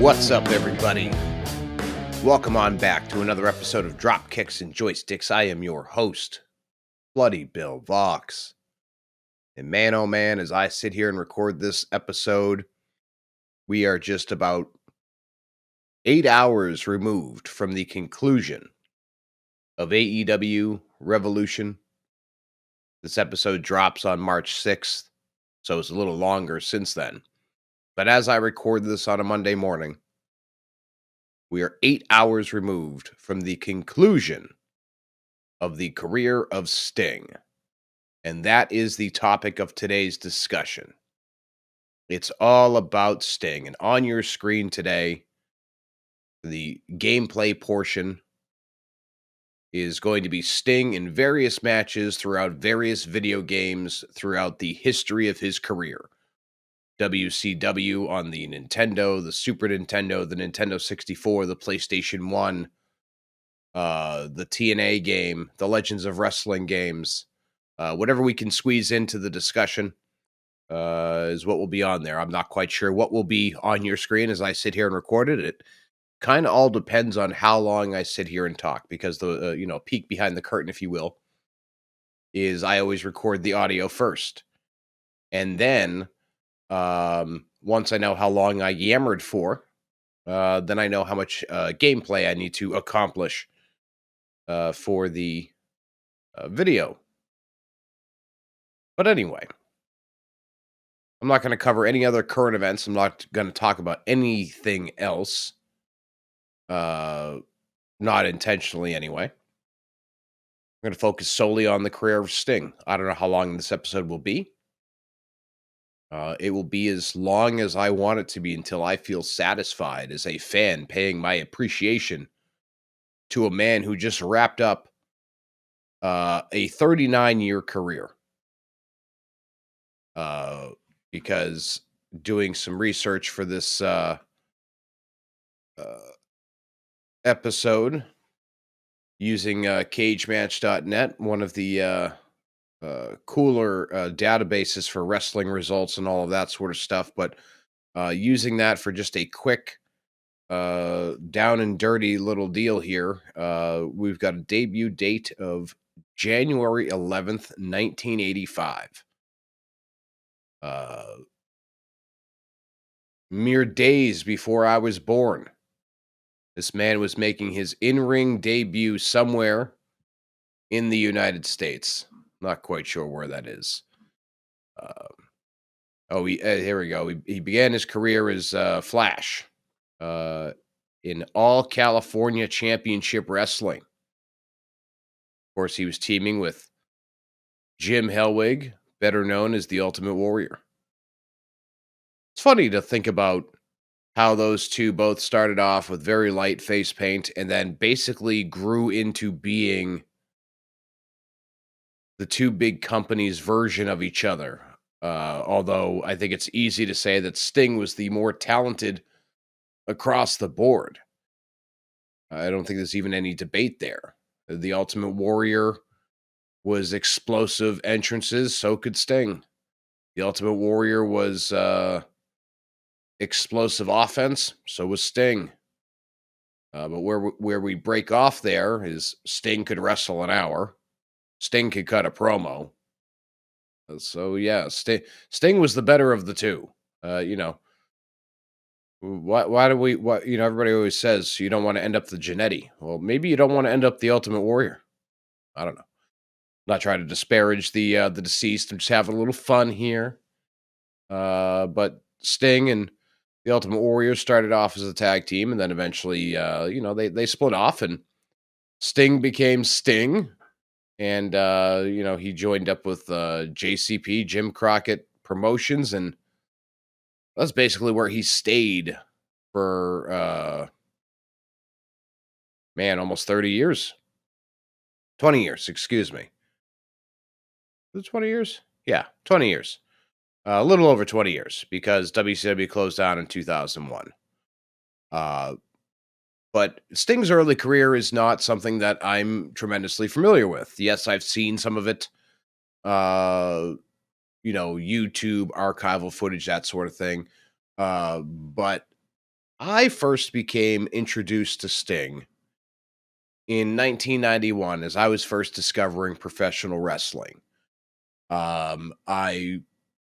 What's up, everybody? Welcome on back to another episode of Dropkicks and Joysticks. I am your host, Bloody Bill Vox. And man, oh man, as I sit here and record this episode, we are just about 8 hours removed from the conclusion of AEW Revolution. This episode drops on March 6th, so it's a little longer since then. But as I record this on a Monday morning, we are 8 hours removed from the conclusion of the career of Sting. And that is the topic of today's discussion. It's all about Sting. And on your screen today, the gameplay portion is going to be Sting in various matches throughout various video games throughout the history of his career. WCW on the Nintendo, the Super Nintendo, the Nintendo 64, the PlayStation 1, the TNA game, the Legends of Wrestling games, whatever we can squeeze into the discussion is what will be on there. I'm not quite sure what will be on your screen as I sit here and record it. It kind of all depends on how long I sit here and talk, because the peek behind the curtain, if you will, is I always record the audio first, and then once I know how long I yammered for, then I know how much gameplay I need to accomplish for the video. But anyway, I'm not going to cover any other current events. I'm not going to talk about anything else. Not intentionally, anyway. I'm going to focus solely on the career of Sting. I don't know how long this episode will be. It will be as long as I want it to be, until I feel satisfied as a fan paying my appreciation to a man who just wrapped up a 39-year career. Because doing some research for this episode using cagematch.net, one of the cooler databases for wrestling results and all of that sort of stuff, but using that for just a quick down and dirty little deal here, we've got a debut date of January 11th, 1985. Mere days before I was born, this man was making his in-ring debut somewhere in the United States. Not quite sure where that is. Here we go. He began his career as Flash in All California Championship Wrestling. Of course, he was teaming with Jim Hellwig, better known as the Ultimate Warrior. It's funny to think about how those two both started off with very light face paint and then basically grew into being the two big companies' version of each other. Although I think it's easy to say that Sting was the more talented across the board. I don't think there's even any debate there. The Ultimate Warrior was explosive entrances, so could Sting. The Ultimate Warrior was explosive offense, so was Sting. But where we break off there is Sting could wrestle an hour. Sting could cut a promo. So yeah, Sting was the better of the two. Why do we? Everybody always says you don't want to end up the Jannetty. Well, maybe you don't want to end up the Ultimate Warrior. I don't know. Not trying to disparage the deceased. I'm just having a little fun here. But Sting and the Ultimate Warrior started off as a tag team, and then eventually, they split off, and Sting became Sting, and he joined up with JCP, Jim Crockett Promotions, and that's basically where he stayed for almost 30 years. 20 years, excuse me. Was it 20 years? Yeah, 20 years. A little over 20 years, because WCW closed down in 2001. But Sting's early career is not something that I'm tremendously familiar with. Yes, I've seen some of it. YouTube archival footage, that sort of thing. But I first became introduced to Sting in 1991 as I was first discovering professional wrestling. I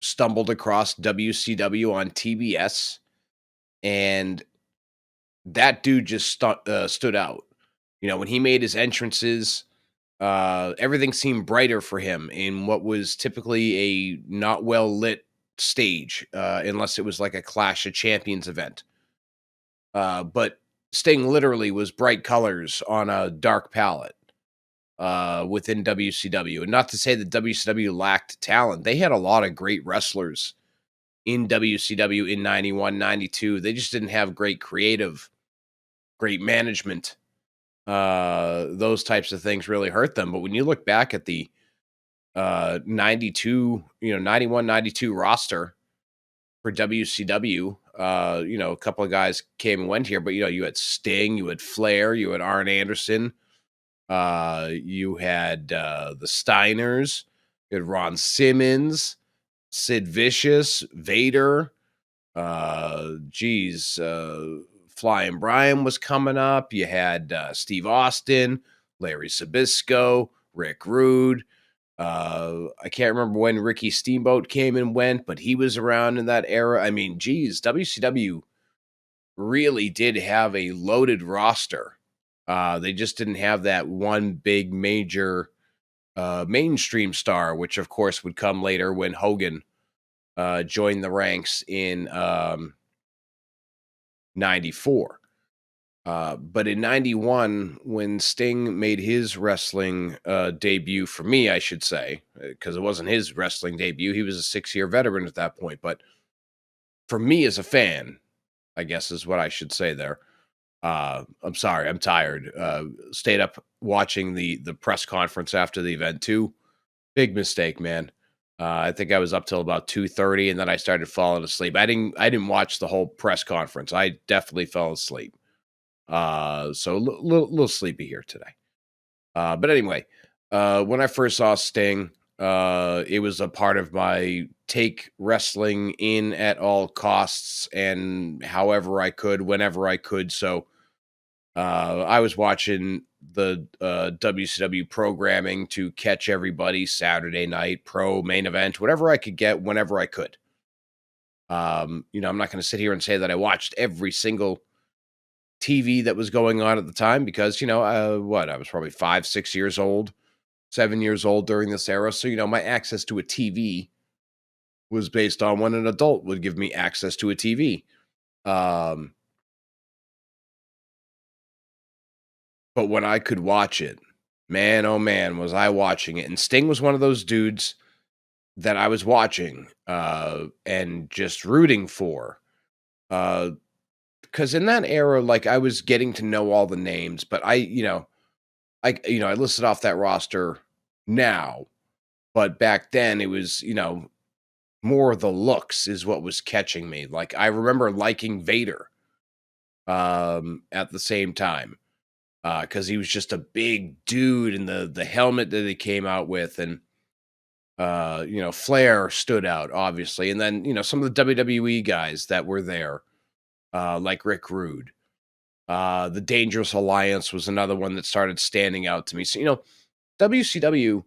stumbled across WCW on TBS, and that dude just stood out. When he made his entrances, everything seemed brighter for him in what was typically a not well lit stage, unless it was like a Clash of Champions event. But Sting literally was bright colors on a dark palette within WCW. And not to say that WCW lacked talent, they had a lot of great wrestlers in WCW in 91, 92. They just didn't have great creative, great management. Those types of things really hurt them. But when you look back at the 92, 91, 92 roster for WCW, a couple of guys came and went here, but you had Sting, you had Flair, you had Arn Anderson, you had the Steiners, you had Ron Simmons, Sid Vicious, Vader, geez, Flying Brian was coming up. You had Steve Austin, Larry Sabisco, Rick Rude. I can't remember when Ricky Steamboat came and went, but he was around in that era. I mean, geez, WCW really did have a loaded roster. They just didn't have that one big major mainstream star, which of course would come later when Hogan joined the ranks in 94. But in 91, when Sting made his wrestling debut, for me, I should say, because it wasn't his wrestling debut, he was a 6-year veteran at that point. But for me as a fan, I guess is what I should say there. I'm sorry, I'm tired. Stayed up watching the press conference after the event too. Big mistake, man. I think I was up till about 2:30, and then I started falling asleep. I didn't watch the whole press conference. I definitely fell asleep. So little sleepy here today. But anyway, when I first saw Sting, it was a part of my take wrestling in at all costs and however I could, whenever I could. So I was watching the WCW programming to catch everybody Saturday night, pro main event, whatever I could get, whenever I could. I'm not going to sit here and say that I watched every single TV that was going on at the time because, I was probably 5, 6 years old, 7 years old during this era. So, my access to a TV was based on when an adult would give me access to a TV. Um, but when I could watch it, man, oh man, was I watching it. And Sting was one of those dudes that I was watching and just rooting for. Because in that era, like I was getting to know all the names, but I listed off that roster now, but back then it was, more of the looks is what was catching me. Like I remember liking Vader at the same time because he was just a big dude in the helmet that he came out with, and Flair stood out obviously, and then some of the WWE guys that were there, like Rick Rude. The Dangerous Alliance was another one that started standing out to me. So WCW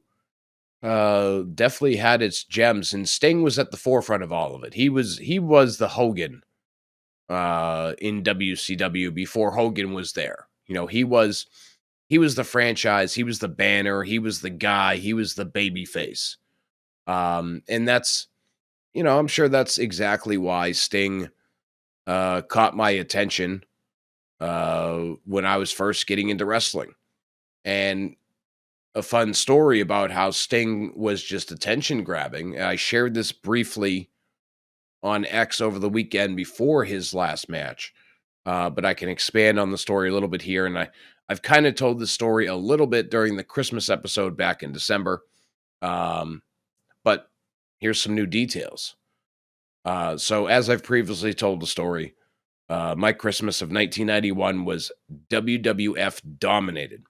definitely had its gems, and Sting was at the forefront of all of it. He was the Hogan in WCW before Hogan was there. He was the franchise, he was the banner, he was the guy, he was the baby face. And that's I'm sure that's exactly why Sting caught my attention when I was first getting into wrestling. And a fun story about how Sting was just attention grabbing. I shared this briefly on X over the weekend before his last match, but I can expand on the story a little bit here. And I've kind of told the story a little bit during the Christmas episode back in December, but here's some new details. So as I've previously told the story, my Christmas of 1991 was WWF dominated.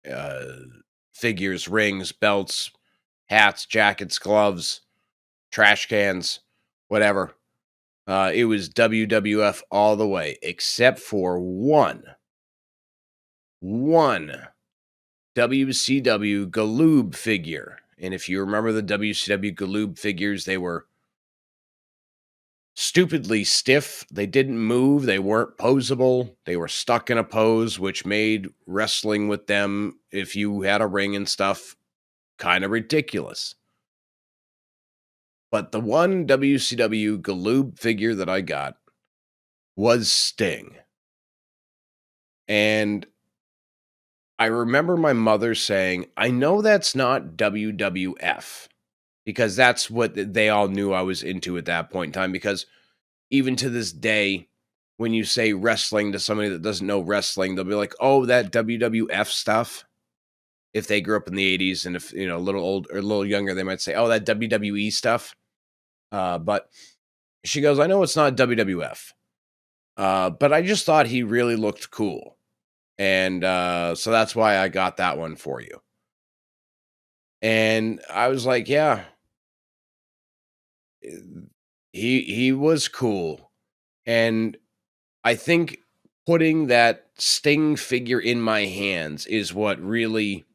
Uh, Figures, rings, belts, hats, jackets, gloves, trash cans, whatever. It was WWF all the way, except for one WCW Galoob figure. And if you remember the WCW Galoob figures, they were stupidly stiff. They didn't move. They weren't posable. They were stuck in a pose, which made wrestling with them, if you had a ring and stuff, kind of ridiculous. But the one WCW Galoob figure that I got was Sting. And I remember my mother saying, I know that's not WWF, because that's what they all knew I was into at that point in time. Because even to this day, when you say wrestling to somebody that doesn't know wrestling, they'll be like, oh, that WWF stuff. If they grew up in the 80s, and if, a little old or a little younger, they might say, oh, that WWE stuff. But she goes, I know it's not WWF, but I just thought he really looked cool. And so that's why I got that one for you. And I was like, yeah, eh, he was cool. And I think putting that Sting figure in my hands is what really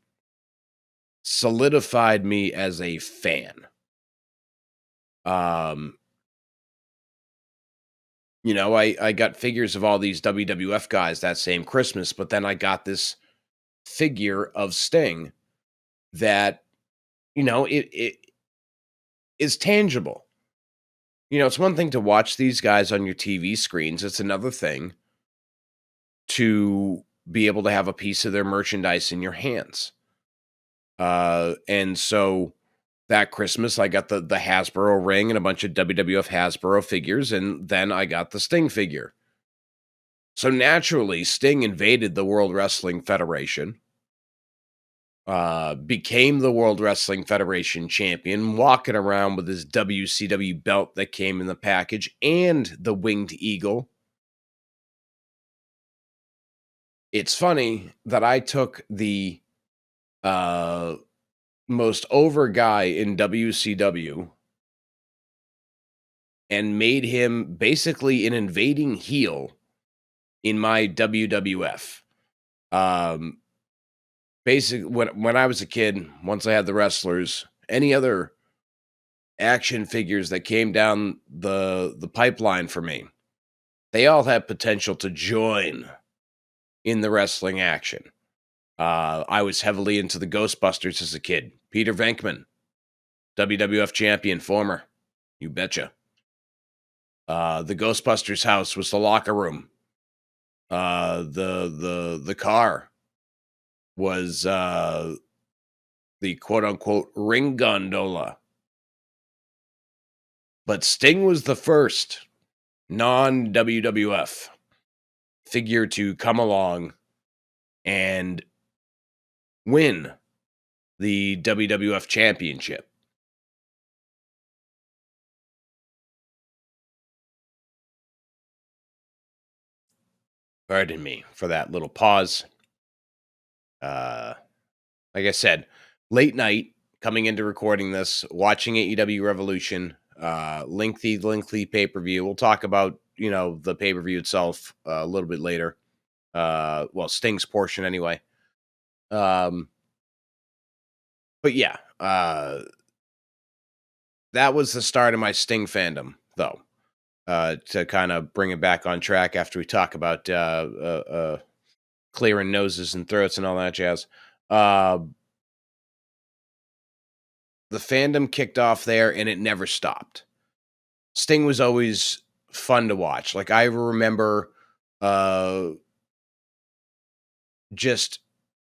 solidified me as a fan. Um, I got figures of all these WWF guys that same Christmas, but then I got this figure of Sting that, it is tangible. It's one thing to watch these guys on your TV screens. It's another thing to be able to have a piece of their merchandise in your hands. And so that Christmas, I got the Hasbro ring and a bunch of WWF Hasbro figures, and then I got the Sting figure. So naturally, Sting invaded the World Wrestling Federation, became the World Wrestling Federation champion, walking around with his WCW belt that came in the package and the winged eagle. It's funny that I took the uh, most over guy in WCW and made him basically an invading heel in my WWF. Um, Basically, when I was a kid, once I had the wrestlers, any other action figures that came down the pipeline for me, they all had potential to join in the wrestling action. I was heavily into the Ghostbusters as a kid. Peter Venkman, WWF champion, former. You betcha. The Ghostbusters house was the locker room. The car was the quote unquote ring gondola. But Sting was the first non WWF figure to come along and win the WWF championship. Pardon me for that little pause. Uh, like I said, late night coming into recording this, watching AEW Revolution, lengthy pay-per-view. We'll talk about, the pay-per-view itself a little bit later. Well, Sting's portion anyway. But yeah, that was the start of my Sting fandom, though. To kind of bring it back on track after we talk about clearing noses and throats and all that jazz. The fandom kicked off there, and it never stopped. Sting was always fun to watch. Like, I remember just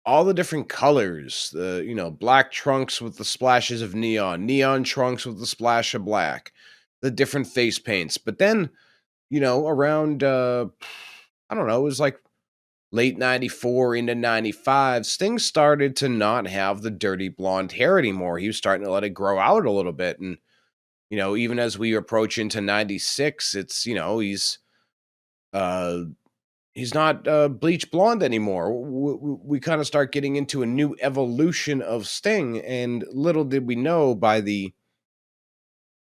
all the different colors, the black trunks with the splashes of neon trunks with the splash of black, the different face paints. But then, around I don't know, it was like late 94 into 95, Sting started to not have the dirty blonde hair anymore. He was starting to let it grow out a little bit. And, even as we approach into 96, it's, uh, he's not bleach blonde anymore. We kind of start getting into a new evolution of Sting. And little did we know by the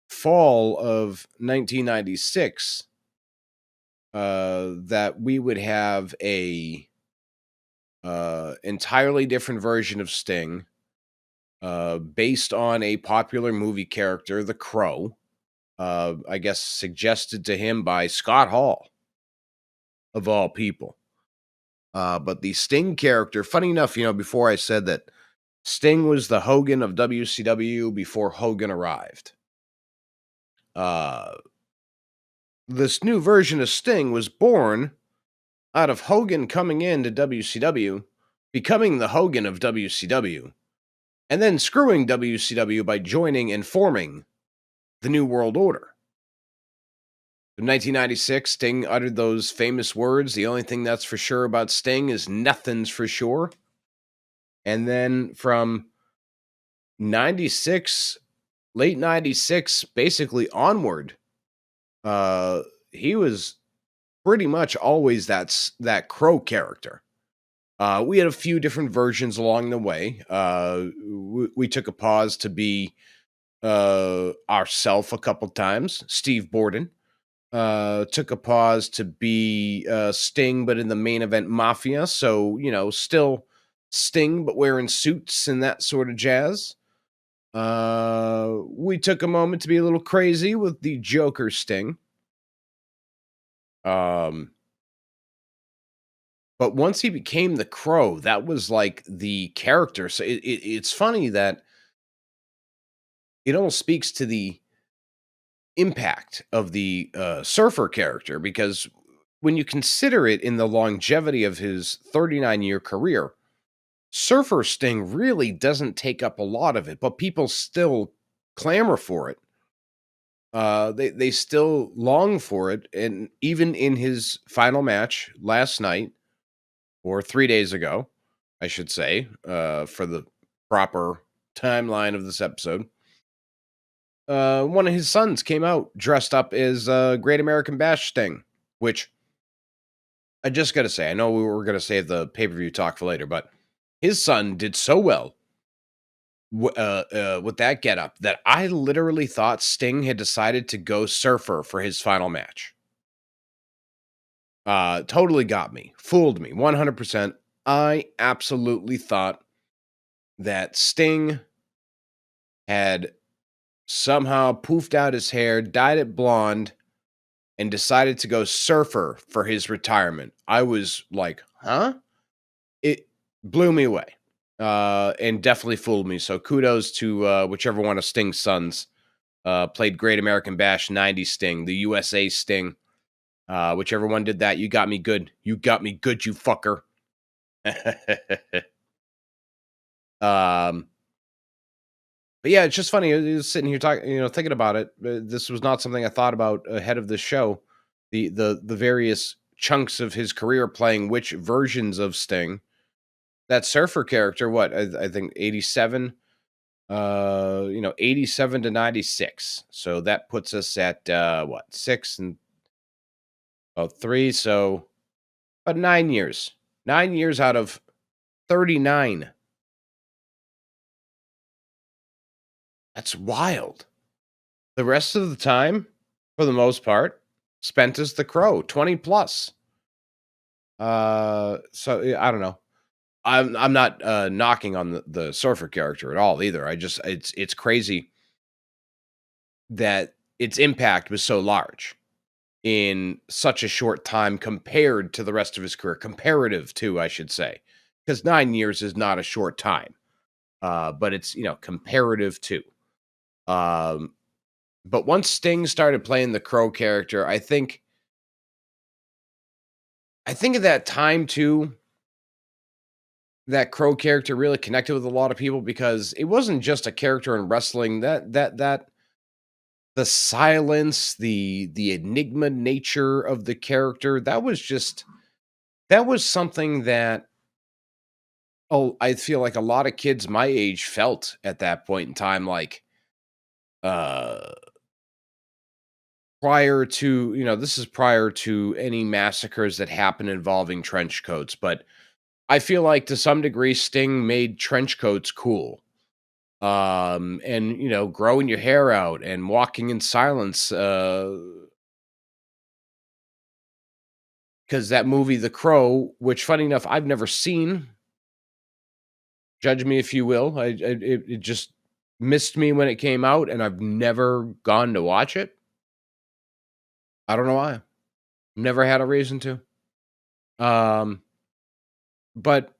fall of 1996 that we would have a entirely different version of Sting based on a popular movie character, the Crow. I guess suggested to him by Scott Hall, of all people. But the Sting character, funny enough, before I said that Sting was the Hogan of WCW before Hogan arrived. Uh, this new version of Sting was born out of Hogan coming into WCW, becoming the Hogan of WCW, and then screwing WCW by joining and forming the New World Order. In 1996, Sting uttered those famous words, "The only thing that's for sure about Sting is nothing's for sure." And then from 96, late 96, basically onward, he was pretty much always that Crow character. We had a few different versions along the way. We took a pause to be ourself a couple times. Steve Borden took a pause to be Sting, but in the main event Mafia. So, still Sting, but wearing suits and that sort of jazz. We took a moment to be a little crazy with the Joker Sting. But once he became the Crow, that was like the character. So it's funny that it almost speaks to the impact of the Surfer character, because when you consider it in the longevity of his 39-year career, Surfer Sting really doesn't take up a lot of it, but people still clamor for it. They still long for it, and even in his final match last night, or 3 days ago, I should say, for the proper timeline of this episode, one of his sons came out dressed up as Great American Bash Sting, which I just got to say, I know we were going to save the pay-per-view talk for later, but his son did so well with that getup that I literally thought Sting had decided to go Surfer for his final match. Totally got me, fooled me, 100%. I absolutely thought that Sting had somehow poofed out his hair, dyed it blonde, and decided to go Surfer for his retirement. I was like, huh? It blew me away. And definitely fooled me. So kudos to whichever one of Sting's sons played Great American Bash 90 Sting, the USA Sting. Whichever one did that, you got me good. You got me good, you fucker. um, but yeah, it's just funny. I was sitting here talking, thinking about it. This was not something I thought about ahead of the show. The various chunks of his career playing which versions of Sting. That Surfer character, what I think 87, 87 to 96. So that puts us at what 6 and 3. So about 9 years. 9 years out of 39. That's wild. The rest of the time, for the most part, spent as the Crow, 20 plus. So I don't know. I'm not knocking on the Surfer character at all either. It's crazy that its impact was so large in such a short time compared to the rest of his career. Comparative to, I should say, because 9 years is not a short time. But it's comparative to. But once Sting started playing the Crow character, I think at that time too, that Crow character really connected with a lot of people because it wasn't just a character in wrestling. That the silence, the enigma nature of the character, that was something that I feel like a lot of kids my age felt at that point in time, like uh prior to, this is prior to any massacres that happen involving trench coats, but I feel like to some degree Sting made trench coats cool. And growing your hair out and walking in silence, because that movie The Crow, which funny enough I've never seen, judge me if you will, it just missed me when it came out, and I've never gone to watch it. I don't know why. Never had a reason to. Um, but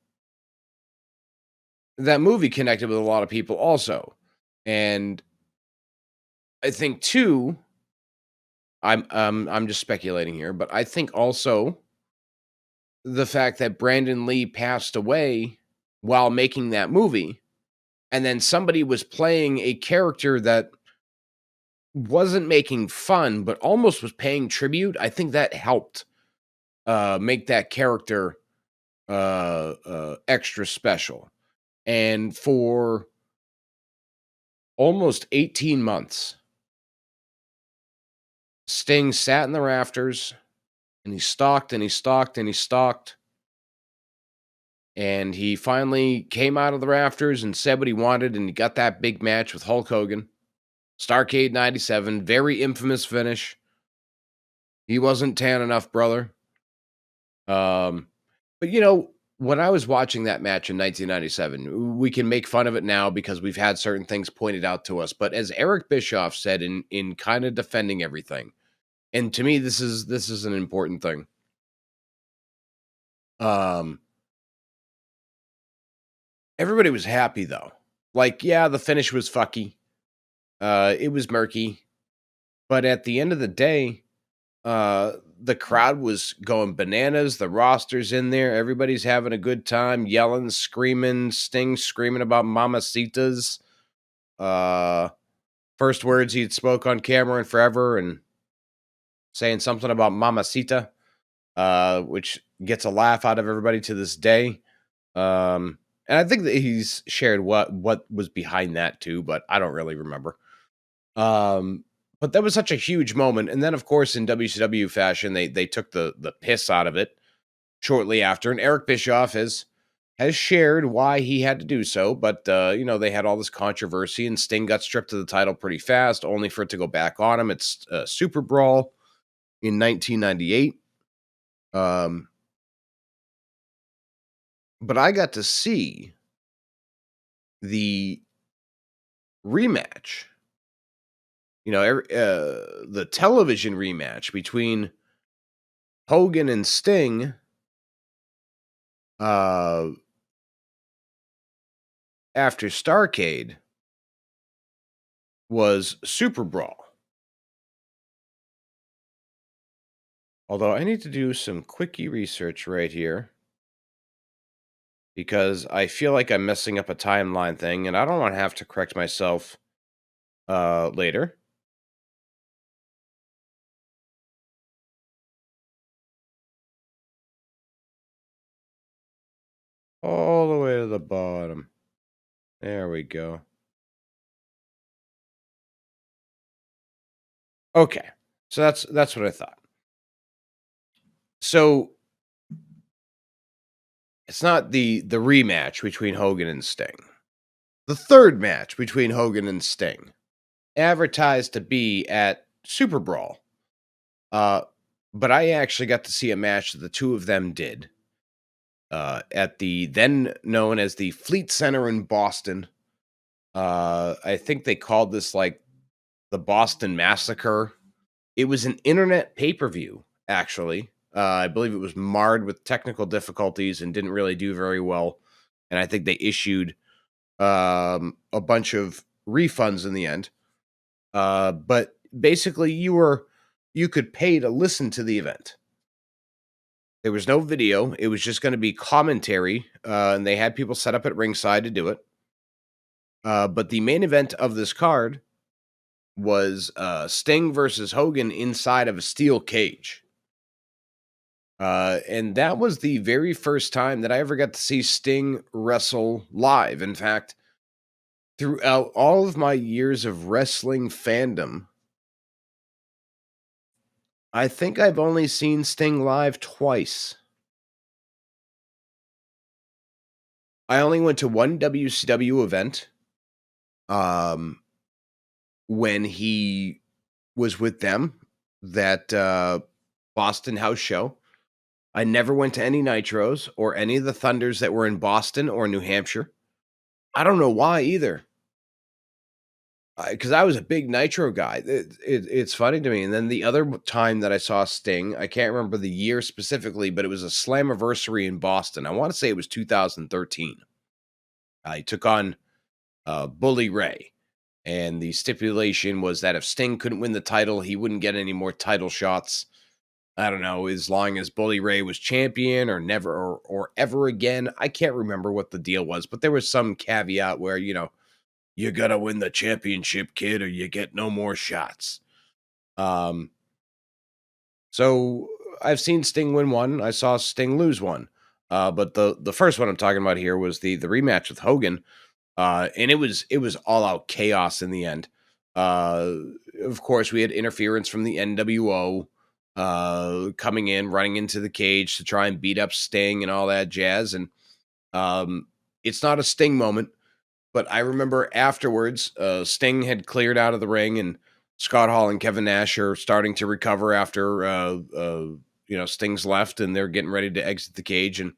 that movie connected with a lot of people also. And I think too, I'm just speculating here, but I think also the fact that Brandon Lee passed away while making that movie, and then somebody was playing a character that wasn't making fun, but almost was paying tribute. I think that helped make that character extra special. And for almost 18 months, Sting sat in the rafters and he stalked and he stalked and he stalked. And he finally came out of the rafters and said what he wanted, and he got that big match with Hulk Hogan. Starrcade 97, very infamous finish. He wasn't tan enough, brother. Um, but when I was watching that match in 1997, we can make fun of it now because we've had certain things pointed out to us. But as Eric Bischoff said in kind of defending everything, and to me, this is an important thing. Um, Everybody was happy though. Like, yeah, the finish was fucky. It was murky. But at the end of the day, the crowd was going bananas. The roster's in there. Everybody's having a good time, yelling, screaming, Sting screaming about mamacitas. Uh, First words he'd spoke on camera in forever, and saying something about mamacita, which gets a laugh out of everybody to this day. And I think that he's shared what was behind that too, but I don't really remember. But that was such a huge moment. And then, of course, in WCW fashion, they took the piss out of it shortly after. And Eric Bischoff has shared why he had to do so. But they had all this controversy, and Sting got stripped of the title pretty fast, only for it to go back on him. It's Super Brawl in 1998. But I got to see the rematch. The television rematch between Hogan and Sting, uh, after Starrcade, was Super Brawl. Although I need to do some quickie research right here because I feel like I'm messing up a timeline thing, and I don't want to have to correct myself later. All the way to the bottom. There we go. Okay. So that's what I thought. So it's not the rematch between Hogan and Sting. The third match between Hogan and Sting, advertised to be at Super Brawl. But I actually got to see a match that the two of them did at the then known as the Fleet Center in Boston. I think they called this like the Boston Massacre. It was an internet pay-per-view, actually. I believe it was marred with technical difficulties and didn't really do very well. And I think they issued a bunch of refunds in the end. But basically, you could pay to listen to the event. There was no video. It was just going to be commentary, and they had people set up at ringside to do it. But the main event of this card was Sting versus Hogan inside of a steel cage. And that was the very first time that I ever got to see Sting wrestle live. In fact, throughout all of my years of wrestling fandom, I think I've only seen Sting live twice. I only went to one WCW event, um, when he was with them, that Boston house show. I never went to any Nitros or any of the Thunders that were in Boston or New Hampshire. I don't know why either. Because I was a big Nitro guy. It's funny to me. And then the other time that I saw Sting, I can't remember the year specifically, but it was a Slammiversary in Boston. I want to say it was 2013. I took on Bully Ray. And the stipulation was that if Sting couldn't win the title, he wouldn't get any more title shots. I don't know, as long as Bully Ray was champion or never or ever again. I can't remember what the deal was, but there was some caveat where, you gotta win the championship, kid, or you get no more shots. Um, so I've seen Sting win one. I saw Sting lose one. But the first one I'm talking about here was the rematch with Hogan. And it was all out chaos in the end. Uh, of course, we had interference from the NWO coming in, running into the cage to try and beat up Sting and all that jazz. And it's not a Sting moment, but I remember afterwards, Sting had cleared out of the ring, and Scott Hall and Kevin Nash are starting to recover after Sting's left, and they're getting ready to exit the cage. And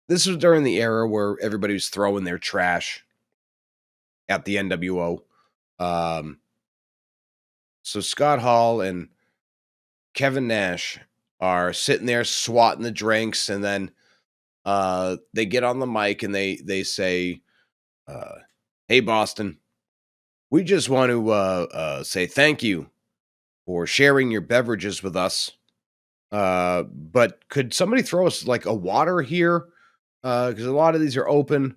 this was during the era where everybody was throwing their trash at the NWO. Um, so Scott Hall and Kevin Nash are sitting there swatting the drinks, and then they get on the mic and they say, "Hey Boston, we just want to say thank you for sharing your beverages with us. But could somebody throw us like a water here? Because a lot of these are open."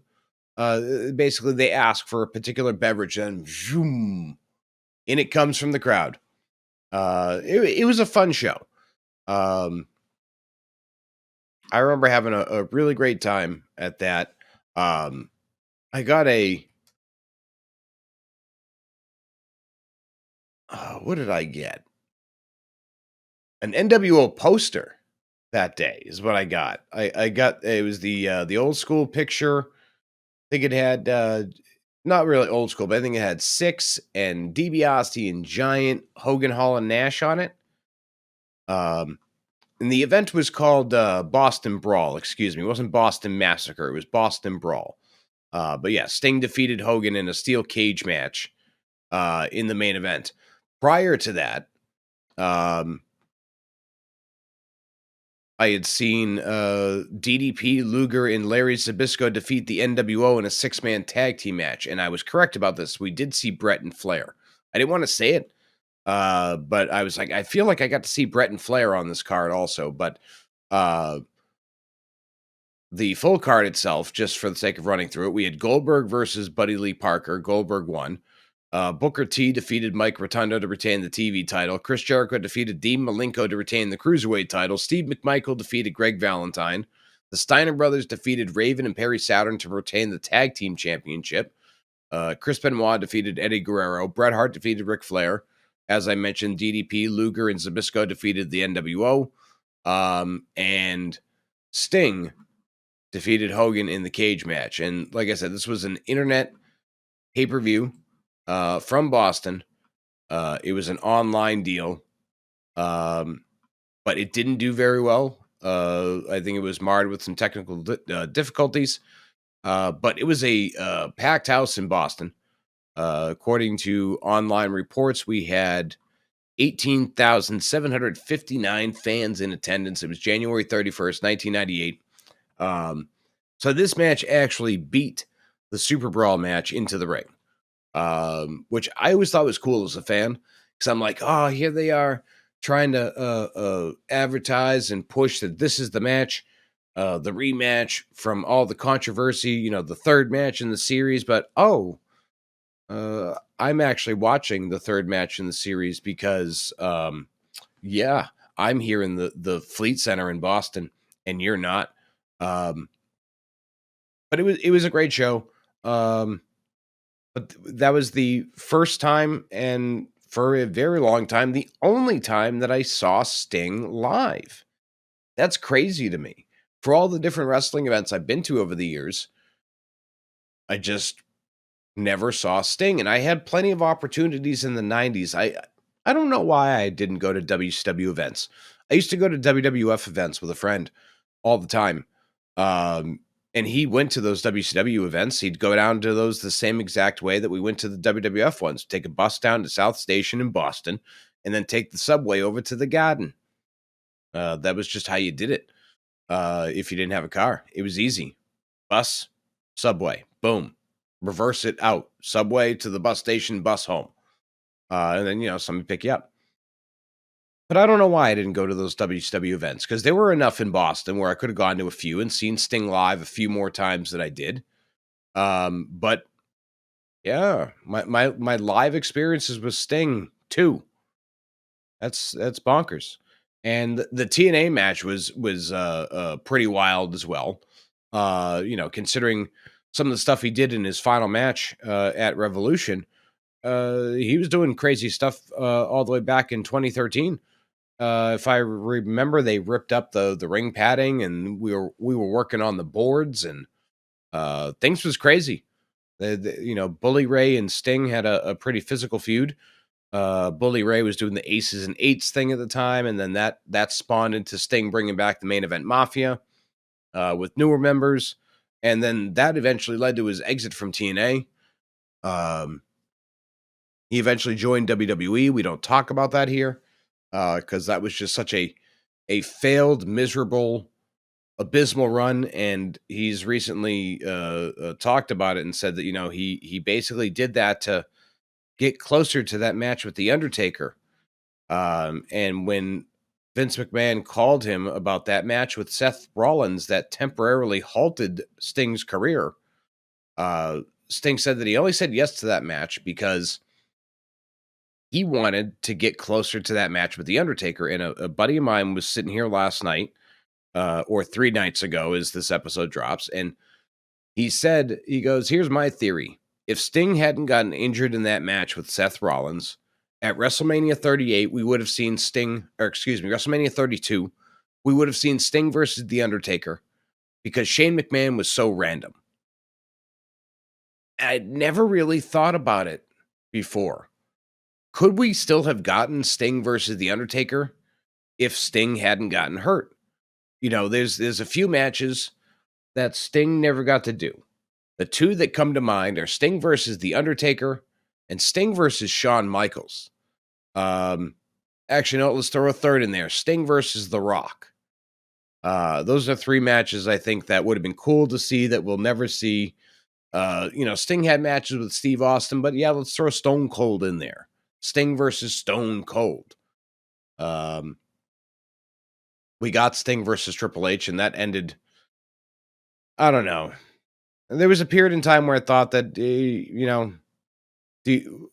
Basically, they ask for a particular beverage, and zoom, in it comes from the crowd. It was a fun show. Um, I remember having a really great time at that. Um, I got what did I get? An NWO poster that day is what I got. I got it was the old school picture. I think it had not really old school, but I think it had Six and DiBiase and Giant, Hogan, Hall, and Nash on it. Um, and the event was called Boston Brawl. Excuse me, it wasn't Boston Massacre. It was Boston Brawl. But yeah, Sting defeated Hogan in a steel cage match in the main event. Prior to that, um, I had seen DDP, Luger, and Larry Zbyszko defeat the NWO in a six-man tag team match, and I was correct about this. We did see Brett and Flair. I didn't want to say it, but I was like, I feel like I got to see Brett and Flair on this card also. But uh, the full card itself, just for the sake of running through it, we had Goldberg versus Buddy Lee Parker. Goldberg won. Booker T defeated Mike Rotundo to retain the TV title. Chris Jericho defeated Dean Malenko to retain the Cruiserweight title. Steve McMichael defeated Greg Valentine. The Steiner brothers defeated Raven and Perry Saturn to retain the Tag Team Championship. Chris Benoit defeated Eddie Guerrero. Bret Hart defeated Ric Flair. As I mentioned, DDP, Luger, and Zbyszko defeated the NWO. And Sting defeated Hogan in the cage match. And like I said, this was an internet pay-per-view from Boston. It was an online deal, but it didn't do very well. I think it was marred with some technical difficulties, but it was a packed house in Boston. According to online reports, we had 18,759 fans in attendance. It was January 31st, 1998. So this match actually beat the Super Brawl match into the ring. Which I always thought was cool as a fan, because I'm like, oh, here they are trying to advertise and push that this is the match, the rematch from all the controversy, the third match in the series. But I'm actually watching the third match in the series because, yeah, I'm here in the Fleet Center in Boston, and you're not. Um, but it was a great show. But that was the first time, and for a very long time, the only time that I saw Sting live. That's crazy to me. For all the different wrestling events I've been to over the years, I just never saw Sting, and I had plenty of opportunities in the 90s. I don't know why I didn't go to WCW events. I used to go to WWF events with a friend all the time. Um, and he went to those WCW events. He'd go down to those the same exact way that we went to the WWF ones. Take a bus down to South Station in Boston, and then take the subway over to the Garden. That was just how you did it. If you didn't have a car, it was easy. Bus, subway, boom. Reverse it out. Subway to the bus station, bus home. And then, somebody pick you up. But I don't know why I didn't go to those WCW events, because there were enough in Boston where I could have gone to a few and seen Sting live a few more times than I did. But yeah, my live experiences with Sting too. That's bonkers. And the TNA match was pretty wild as well. Considering some of the stuff he did in his final match at Revolution, he was doing crazy stuff all the way back in 2013. If I remember, they ripped up the ring padding, and we were working on the boards, and things was crazy. Bully Ray and Sting had a pretty physical feud. Bully Ray was doing the aces and eights thing at the time, and then that spawned into Sting bringing back the main event Mafia with newer members, and then that eventually led to his exit from TNA. He eventually joined WWE. We don't talk about that here because that was just such a failed, miserable, abysmal run, and he's recently talked about it and said that he basically did that to get closer to that match with the Undertaker. And when Vince McMahon called him about that match with Seth Rollins that temporarily halted Sting's career, Sting said that he only said yes to that match because he wanted to get closer to that match with the Undertaker. And a buddy of mine was sitting here last night, or 3 nights ago, as this episode drops, and he goes, "Here's my theory. If Sting hadn't gotten injured in that match with Seth Rollins, at WrestleMania 38, we would have seen WrestleMania 32, we would have seen Sting versus The Undertaker because Shane McMahon was so random." I'd never really thought about it before. Could we still have gotten Sting versus The Undertaker if Sting hadn't gotten hurt? There's a few matches that Sting never got to do. The two that come to mind are Sting versus The Undertaker and Sting versus Shawn Michaels. Actually, no, let's throw a third in there. Sting versus The Rock. Those are 3 matches I think that would have been cool to see that we'll never see. Sting had matches with Steve Austin, but yeah, let's throw Stone Cold in there. Sting versus Stone Cold. We got Sting versus Triple H, and that ended, I don't know. There was a period in time where I thought that,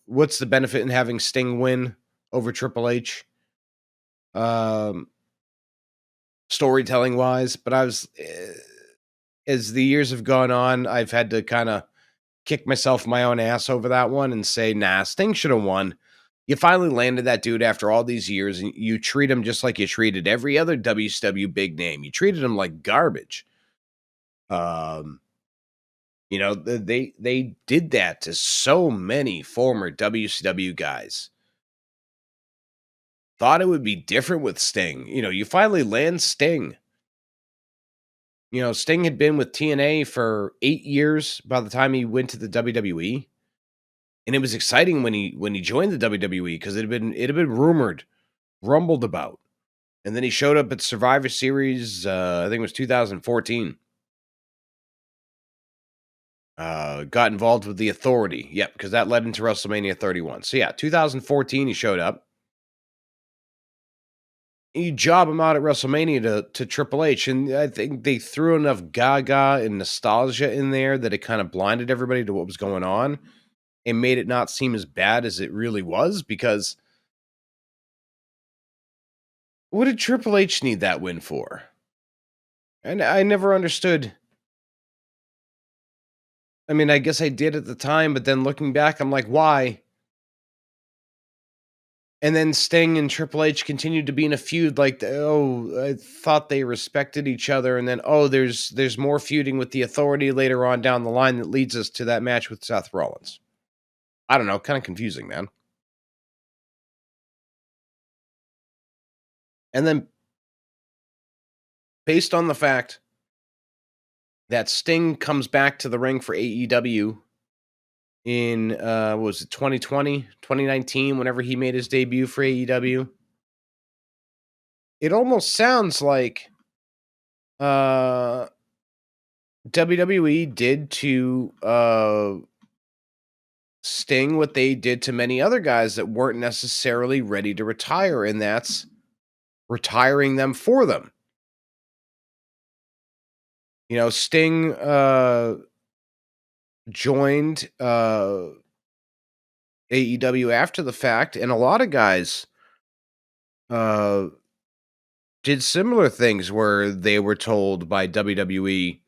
what's the benefit in having Sting win over Triple H? Storytelling wise, but as the years have gone on, I've had to kind of kick myself in my own ass over that one and say, nah, Sting should have won. You finally landed that dude after all these years, and you treat him just like you treated every other WCW big name. You treated him like garbage. They did that to so many former WCW guys. Thought it would be different with Sting. You finally land Sting. Sting had been with TNA for 8 years by the time he went to the WWE. And it was exciting when he joined the WWE because it had been rumored, rumbled about. And then he showed up at Survivor Series, I think it was 2014. Got involved with the Authority. Yep, because that led into WrestleMania 31. So yeah, 2014 he showed up. You job him out at WrestleMania to Triple H, and I think they threw enough gaga and nostalgia in there that it kind of blinded everybody to what was going on and made it not seem as bad as it really was, because what did Triple H need that win for? And I never understood. I mean, I guess I did at the time, but then looking back, I'm like, why? And then Sting and Triple H continued to be in a feud. Like, oh, I thought they respected each other, and then there's more feuding with the Authority later on down the line that leads us to that match with Seth Rollins. I don't know, kind of confusing, man. And then based on the fact that Sting comes back to the ring for AEW in what was it 2020, 2019, whenever he made his debut for AEW, it almost sounds like uh WWE did to Sting what they did to many other guys that weren't necessarily ready to retire, and that's retiring them for them. You know, Sting joined AEW after the fact, and a lot of guys uh did similar things where they were told by WWE,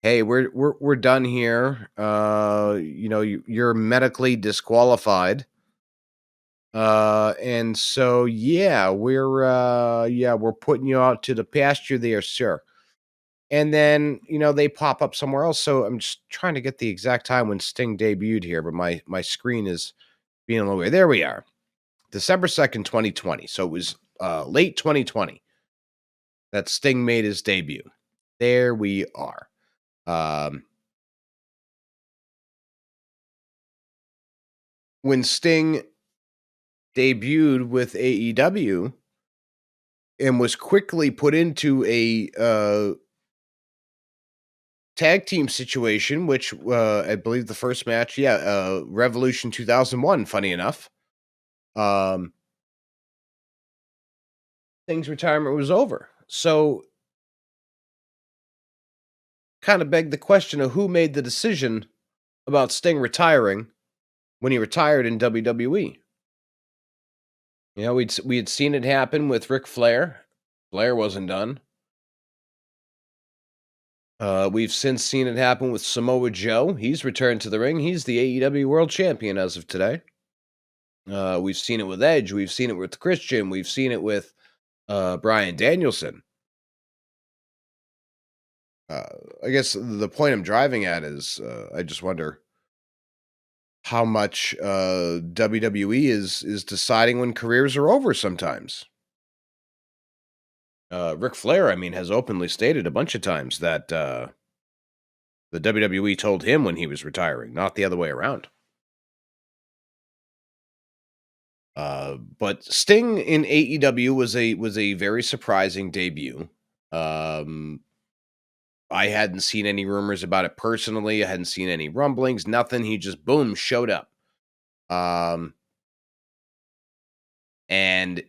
"Hey, we're done here. You know, you're medically disqualified." And so we're putting you out to the pasture there, sir. And then, they pop up somewhere else. So I'm just trying to get the exact time when Sting debuted here, but my screen is being a little weird. There we are. December 2nd, 2020. So it was late 2020 that Sting made his debut. There we are. When Sting debuted with AEW and was quickly put into a tag team situation, which I believe the first match, Revolution 2001. Funny enough, um, Sting's retirement was over. So, kind of begged the question of who made the decision about Sting retiring when he retired in WWE. You know, we had seen it happen with Ric Flair. Flair wasn't done. We've since seen it happen with Samoa Joe. He's returned to the ring. He's the AEW World Champion as of today. We've seen it with Edge. We've seen it with Christian. We've seen it with Bryan Danielson. I guess the point I'm driving at is I just wonder how much WWE is deciding when careers are over sometimes. Ric Flair, I mean, has openly stated a bunch of times that the WWE told him when he was retiring, not the other way around. But Sting in AEW was a very surprising debut. Um, I hadn't seen any rumors about it personally. I hadn't seen any rumblings, nothing. He just boom showed up. Um, and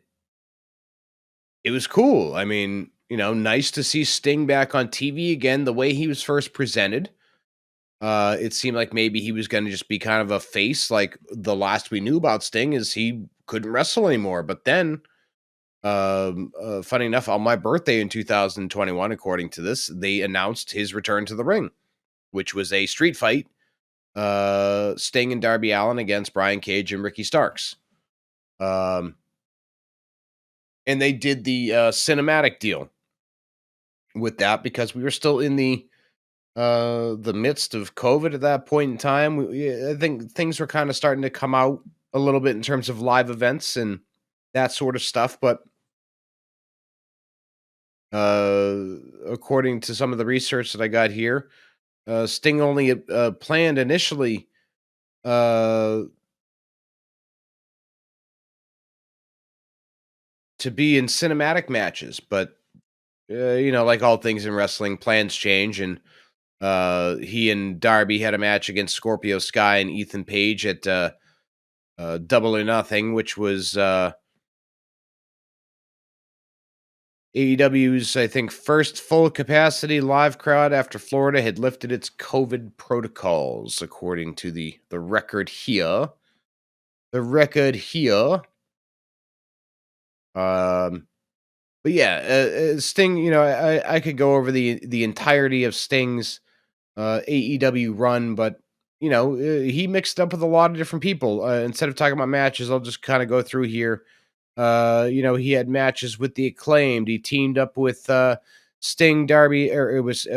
it was cool. I mean, nice to see Sting back on TV again. The way he was first presented, it seemed like maybe he was going to just be kind of a face. Like the last we knew about Sting is he couldn't wrestle anymore. But then, funny enough, on my birthday in 2021, according to this, they announced his return to the ring, which was a street fight. Sting and Darby Allin against Brian Cage and Ricky Starks. And they did the cinematic deal with that because we were still in the midst of COVID at that point in time. I think things were kind of starting to come out a little bit in terms of live events and that sort of stuff. But according to some of the research that I got here, Sting only planned initially to be in cinematic matches, but like all things in wrestling, plans change, and he and Darby had a match against Scorpio Sky and Ethan Page at Double or Nothing, which was AEW's, I think, first full capacity live crowd after Florida had lifted its COVID protocols, according to the record here. The record here. But yeah, Sting. I could go over the entirety of Sting's AEW run, but he mixed up with a lot of different people. Instead of talking about matches, I'll just kind of go through here. He had matches with the Acclaimed. He teamed up with Sting, Darby, or it was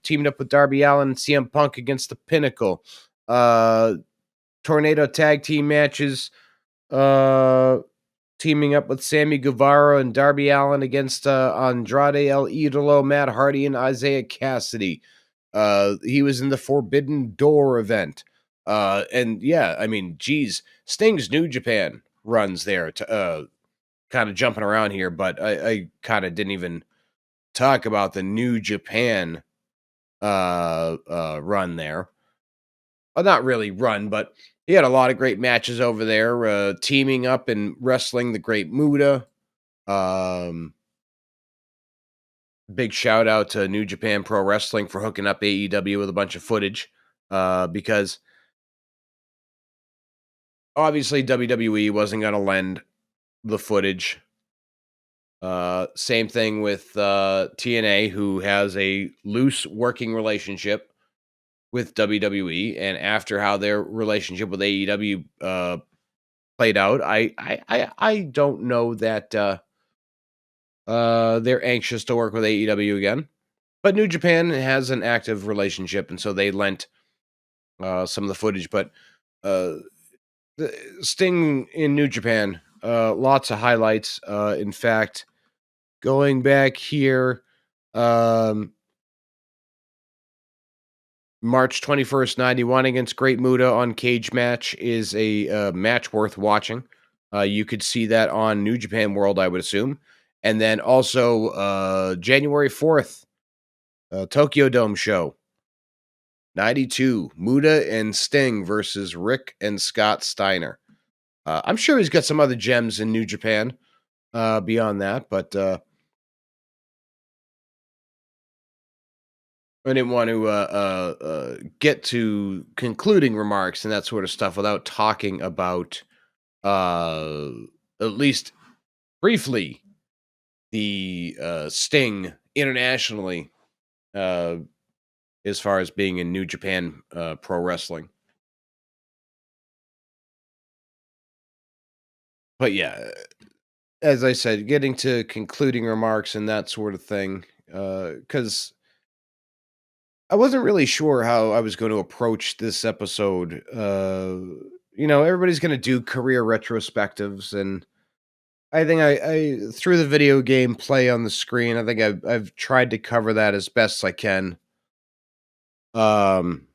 teamed up with Darby Allin and CM Punk against the Pinnacle. Tornado tag team matches. Uh, Teaming up with Sammy Guevara and Darby Allin against Andrade El Idolo, Matt Hardy, and Isaiah Cassidy. He was in the Forbidden Door event. And yeah, I mean, geez, Sting's New Japan runs there to kind of jumping around here, but I kind of didn't even talk about the New Japan run there. Well, not really run, but he had a lot of great matches over there, teaming up and wrestling the Great Muta. Um, Big shout out to New Japan Pro Wrestling for hooking up AEW with a bunch of footage, because obviously WWE wasn't going to lend the footage. Same thing with TNA, who has a loose working relationship with WWE, and after how their relationship with AEW played out, I don't know that they're anxious to work with AEW again. But New Japan has an active relationship, and so they lent some of the footage. But uh, the Sting in New Japan, lots of highlights. In fact, going back here, um, March 21st, 91 against Great Muta on Cage Match is a match worth watching. You could see that on New Japan World, I would assume. And then also January 4th, Tokyo Dome show. 92, Muta and Sting versus Rick and Scott Steiner. I'm sure he's got some other gems in New Japan beyond that, but I didn't want to get to concluding remarks and that sort of stuff without talking about, uh, at least briefly, the Sting internationally, uh, as far as being in New Japan Pro Wrestling. But yeah, as I said, getting to concluding remarks and that sort of thing, because I wasn't really sure how I was going to approach this episode. Everybody's going to do career retrospectives, and I think I through the video game play on the screen. I think I've tried to cover that as best I can. Um,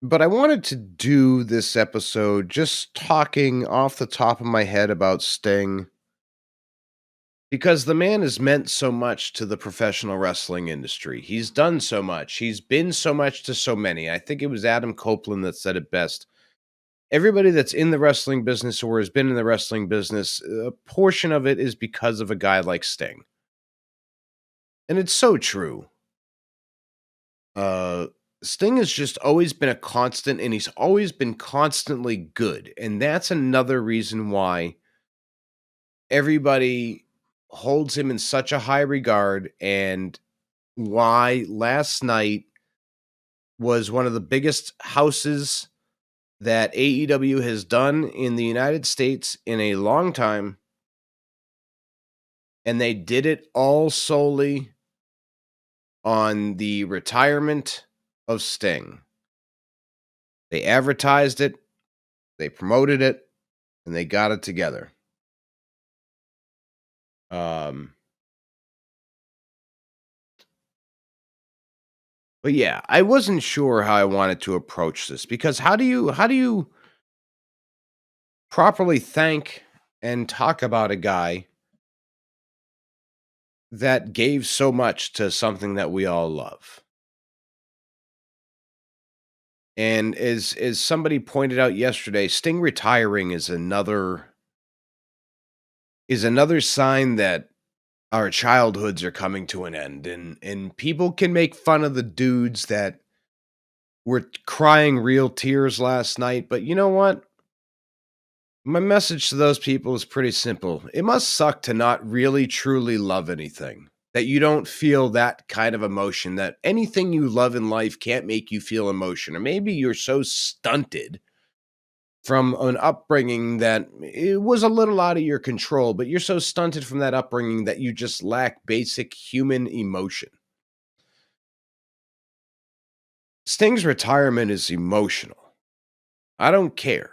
but I wanted to do this episode just talking off the top of my head about Sting because the man has meant so much to the professional wrestling industry. He's done so much. He's been so much to so many. I think it was Adam Copeland that said it best. Everybody that's in the wrestling business or has been in the wrestling business, a portion of it is because of a guy like Sting. And it's so true. Uh, Sting has just always been a constant and he's always been constantly good. And that's another reason why everybody holds him in such a high regard and why last night was one of the biggest houses that AEW has done in the United States in a long time. And they did it all solely on the retirement of Sting. They advertised it, they promoted it, and they got it together. Um, but yeah, I wasn't sure how I wanted to approach this because how do you properly thank and talk about a guy that gave so much to something that we all love? And as somebody pointed out yesterday, Sting retiring is another sign that our childhoods are coming to an end, and people can make fun of the dudes that were crying real tears last night, but you know what? My message to those people is pretty simple. It must suck to not really truly love anything. That you don't feel that kind of emotion, that anything you love in life can't make you feel emotion. Or maybe you're so stunted from an upbringing that it was a little out of your control, but you're so stunted from that upbringing that you just lack basic human emotion. Sting's retirement is emotional. I don't care.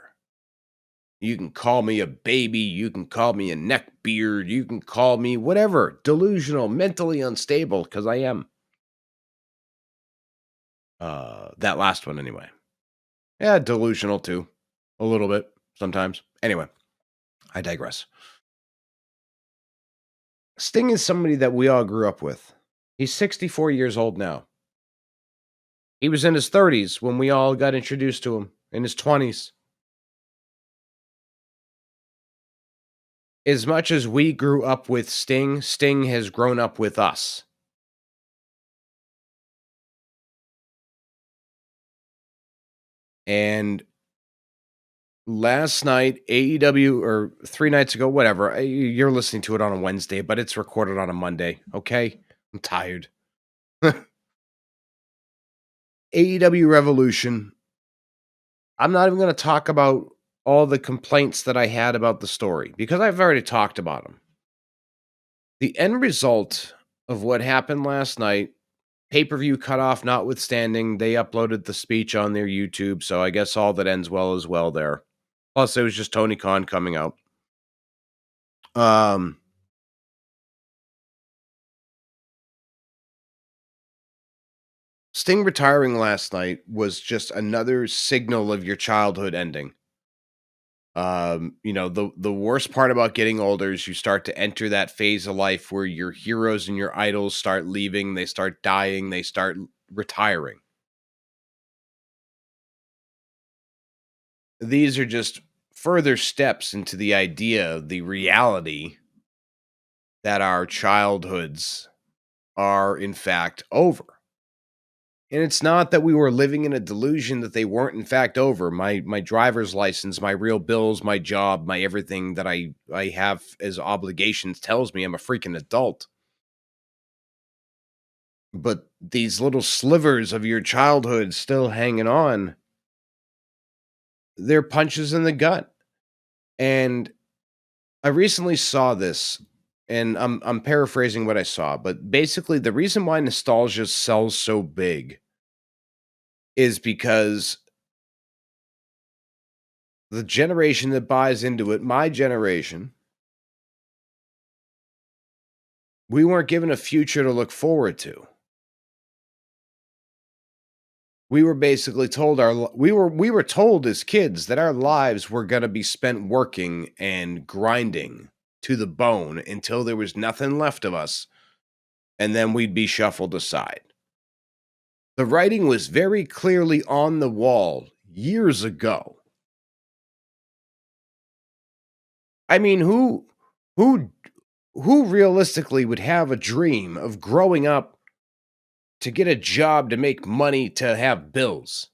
You can call me a baby, you can call me a neckbeard, you can call me whatever, delusional, mentally unstable, because I am. That last one anyway. Yeah, delusional too. A little bit sometimes. Anyway, I digress. Sting is somebody that we all grew up with. He's 64 years old now. He was in his 30s when we all got introduced to him, in his 20s. As much as we grew up with Sting, Sting has grown up with us. And last night, AEW, or 3 nights ago, whatever, you're listening to it on a Wednesday, but it's recorded on a Monday, okay? I'm tired. AEW Revolution. I'm not even going to talk about all the complaints that I had about the story because I've already talked about them. The end result of what happened last night, pay-per-view cutoff notwithstanding, they uploaded the speech on their YouTube, so I guess all that ends well is well there. Plus, it was just Tony Khan coming out. Sting retiring last night was just another signal of your childhood ending. The worst part about getting older is you start to enter that phase of life where your heroes and your idols start leaving, they start dying, they start retiring. These are just further steps into the idea, the reality that our childhoods are in fact over. And it's not that we were living in a delusion that they weren't in fact over. My driver's license, my real bills, my job, my everything that I have as obligations tells me I'm a freaking adult. But these little slivers of your childhood still hanging on, they're punches in the gut. And I recently saw this, and I'm paraphrasing what I saw, but basically the reason why nostalgia sells so big is because the generation that buys into it, my generation, we weren't given a future to look forward to. We were basically told we were told as kids that our lives were going to be spent working and grinding to the bone until there was nothing left of us, and then we'd be shuffled aside. The writing was very clearly on the wall years ago. I mean, who who realistically would have a dream of growing up to get a job to make money to have bills?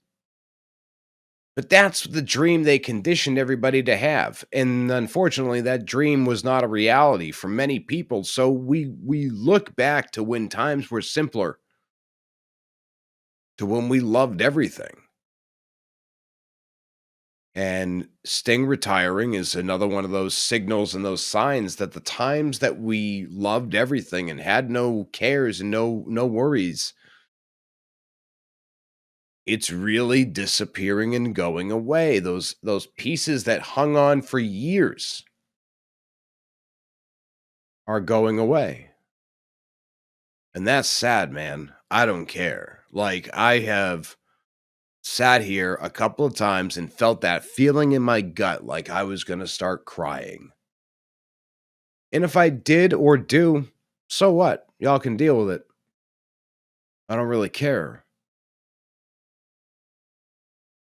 But that's the dream they conditioned everybody to have, and unfortunately, that dream was not a reality for many people, so we look back to when times were simpler, to when we loved everything. And Sting retiring is another one of those signals and those signs that the times that we loved everything and had no cares and no worries, it's really disappearing and going away. Those pieces that hung on for years are going away. And that's sad, man. I don't care. Like, I have sat here a couple of times and felt that feeling in my gut like I was going to start crying. And if I did or do, so what? Y'all can deal with it. I don't really care.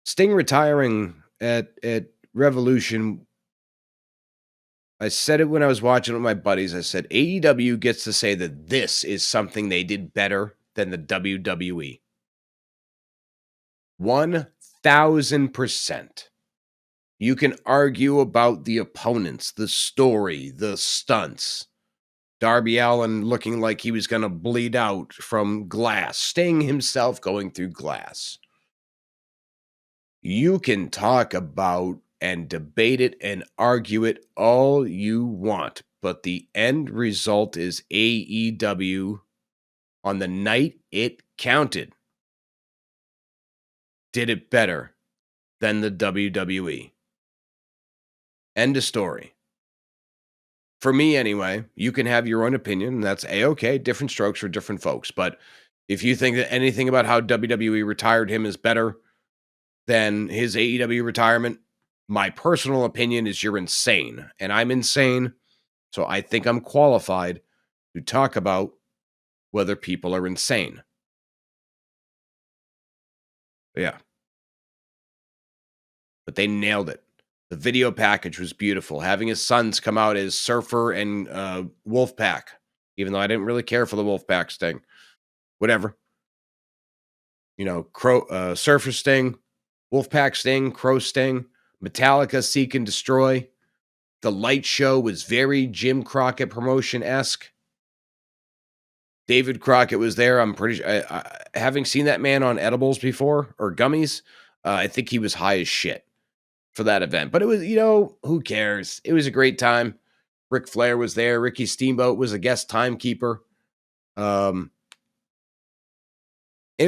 Sting retiring at Revolution, I said it when I was watching with my buddies. I said AEW gets to say that this is something they did better than the WWE. 1000%. You can argue about the opponents, the story, the stunts. Darby Allin looking like he was going to bleed out from glass, Sting himself going through glass. You can talk about and debate it and argue it all you want, but the end result is AEW on the night it counted did it better than the WWE. End of story. For me, anyway. You can have your own opinion, and that's A-okay. Different strokes for different folks. But if you think that anything about how WWE retired him is better than his AEW retirement, my personal opinion is you're insane. And I'm insane. So I think I'm qualified to talk about whether people are insane. Yeah. But they nailed it. The video package was beautiful. Having his sons come out as Surfer and Wolfpack, even though I didn't really care for the Wolfpack Sting. Whatever. You know, Surfer Sting, Wolfpack Sting, Crow Sting, Metallica Seek and Destroy. The light show was very Jim Crockett promotion-esque. David Crockett was there. I'm pretty sure, having seen that man on edibles before or gummies, I think he was high as shit for that event. But it was, who cares? It was a great time. Ric Flair was there. Ricky Steamboat was a guest timekeeper. It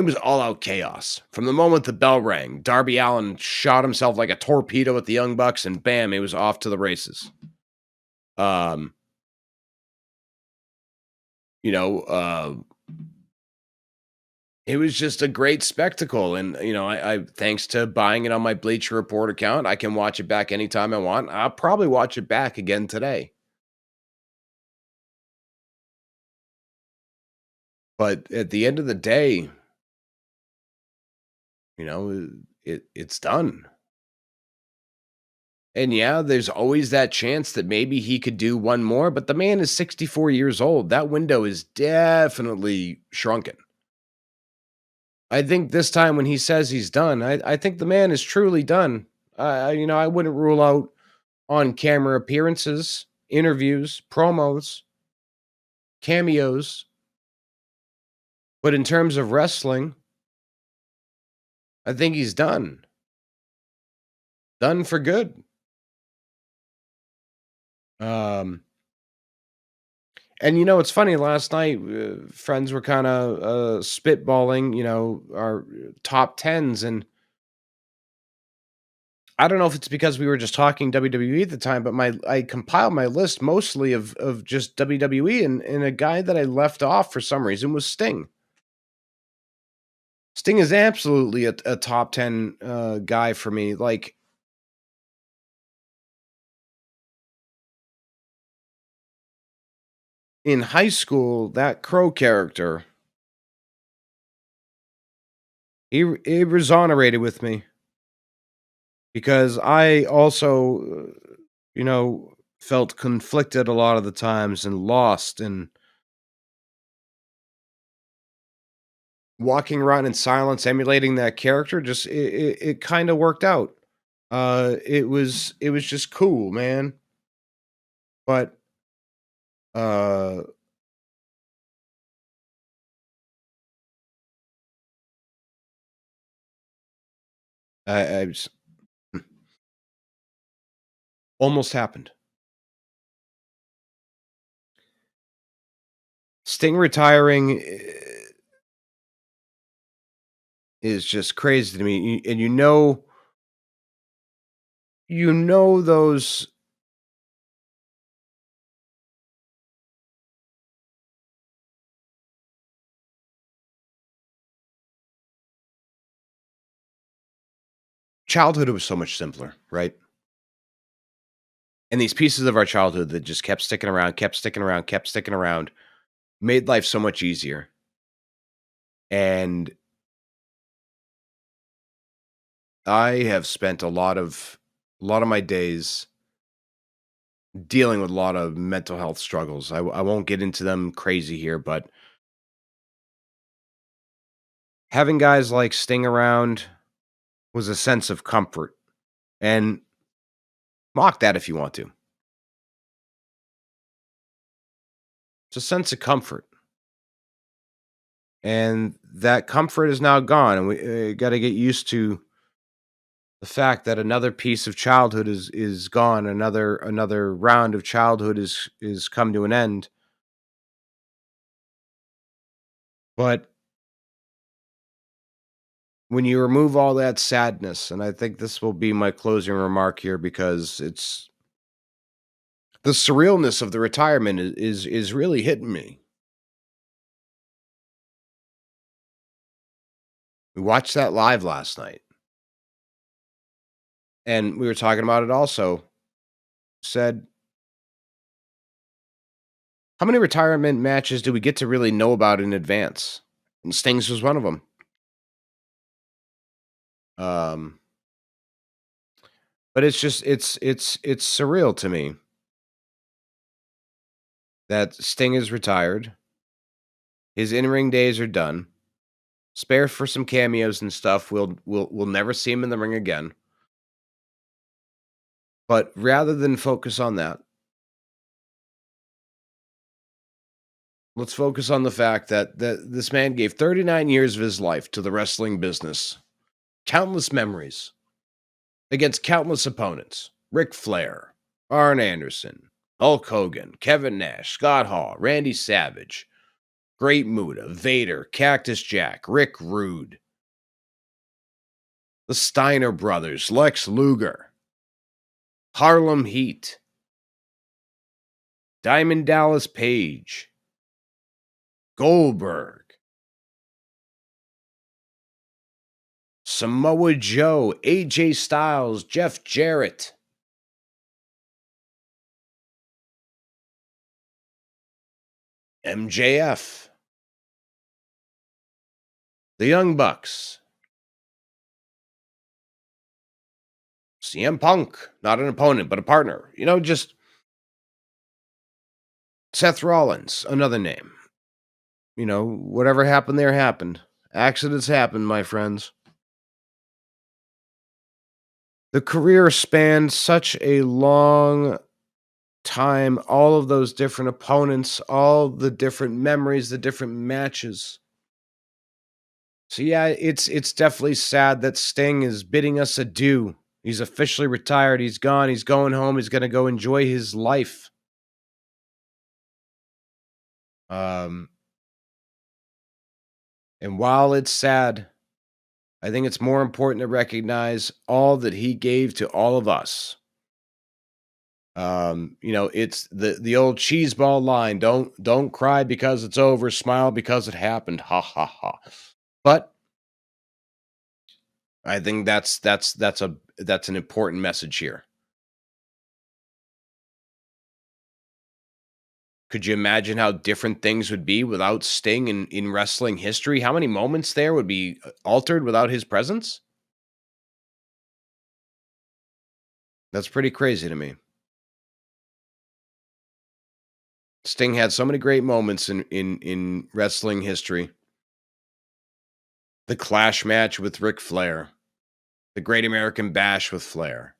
was all out chaos. From the moment the bell rang, Darby Allin shot himself like a torpedo at the Young Bucks, and bam, it was off to the races. You know, it was just a great spectacle. And, I thanks to buying it on my Bleacher Report account, I can watch it back anytime I want. I'll probably watch it back again today. But at the end of the day, it's done. And yeah, there's always that chance that maybe he could do one more, but the man is 64 years old. That window is definitely shrunken. I think this time when he says he's done, I think the man is truly done. I wouldn't rule out on camera appearances, interviews, promos, cameos, but in terms of wrestling, I think he's done. Done for good. And it's funny. Last night, friends were kind of spitballing, our top tens, and I don't know if it's because we were just talking WWE at the time, but I compiled my list mostly of just WWE, and a guy that I left off for some reason was Sting. Sting is absolutely a top 10 guy for me. Like, in high school, that Crow character, it resonated with me because I also, felt conflicted a lot of the times and lost and walking around in silence, emulating that character. Just it kind of worked out. It was just cool, man. But uh, I was, almost happened. Sting retiring is just crazy to me, and those childhood was so much simpler, right? And these pieces of our childhood that just kept sticking around, kept sticking around, kept sticking around, made life so much easier. And I have spent a lot of my days dealing with a lot of mental health struggles. I won't get into them crazy here, but having guys like Sting around was a sense of comfort. And mock that if you want to. It's a sense of comfort. And that comfort is now gone. And we got to get used to The fact that another piece of childhood is gone, another round of childhood is come to an end. But when you remove all that sadness, and I think this will be my closing remark here because it's the surrealness of the retirement is really hitting me. We watched that live last night, and we were talking about it also. Said, how many retirement matches do we get to really know about in advance? And Sting's was one of them. Um, but it's just it's surreal to me that Sting is retired. His in-ring days are done. Spare for some cameos and stuff. We'll never see him in the ring again. But rather than focus on that, let's focus on the fact that this man gave 39 years of his life to the wrestling business. Countless memories against countless opponents. Ric Flair, Arn Anderson, Hulk Hogan, Kevin Nash, Scott Hall, Randy Savage, Great Muta, Vader, Cactus Jack, Rick Rude, the Steiner brothers, Lex Luger, Harlem Heat, Diamond Dallas Page, Goldberg, Samoa Joe, AJ Styles, Jeff Jarrett, MJF, the Young Bucks, CM Punk, not an opponent, but a partner. Just Seth Rollins, another name. Whatever happened there happened. Accidents happen, my friends. The career spanned such a long time, all of those different opponents, all the different memories, the different matches. So yeah, it's definitely sad that Sting is bidding us adieu. He's officially retired. He's gone. He's going home. He's going to go enjoy his life. Um, and while it's sad, I think it's more important to recognize all that he gave to all of us. It's the old cheeseball line. Don't cry because it's over. Smile because it happened. Ha ha ha. But I think that's an important message here. Could you imagine how different things would be without Sting in wrestling history? How many moments there would be altered without his presence? That's pretty crazy to me. Sting had so many great moments in wrestling history. The Clash match with Ric Flair, the Great American Bash with Flair,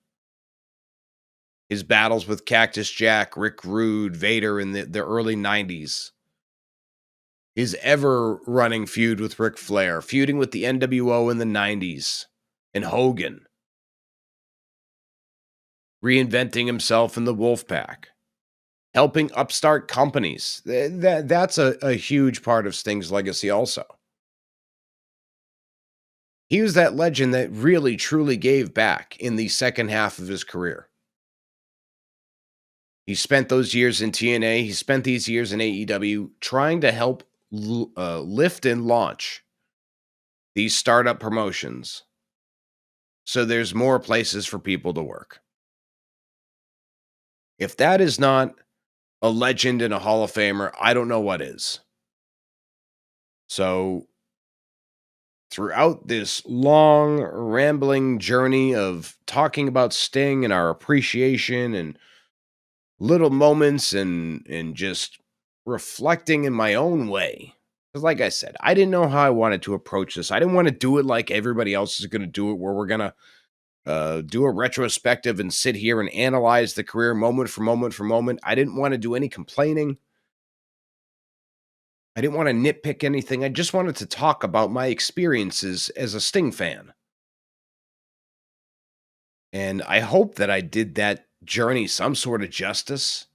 his battles with Cactus Jack, Rick Rude, Vader in the early 90s, his ever running feud with Ric Flair, feuding with the NWO in the 90s, and Hogan, reinventing himself in the Wolfpack, helping upstart companies. That's a huge part of Sting's legacy also. He was that legend that really truly gave back in the second half of his career. He spent those years in TNA. He spent these years in AEW trying to help lift and launch these startup promotions so there's more places for people to work. If that is not a legend and a Hall of Famer, I don't know what is. So, throughout this long, rambling journey of talking about Sting and our appreciation and little moments and just reflecting in my own way. Because like I said, I didn't know how I wanted to approach this. I didn't want to do it like everybody else is going to do it, where we're going to do a retrospective and sit here and analyze the career moment for moment for moment. I didn't want to do any complaining. I didn't want to nitpick anything. I just wanted to talk about my experiences as a Sting fan. And I hope that I did that journey some sort of justice.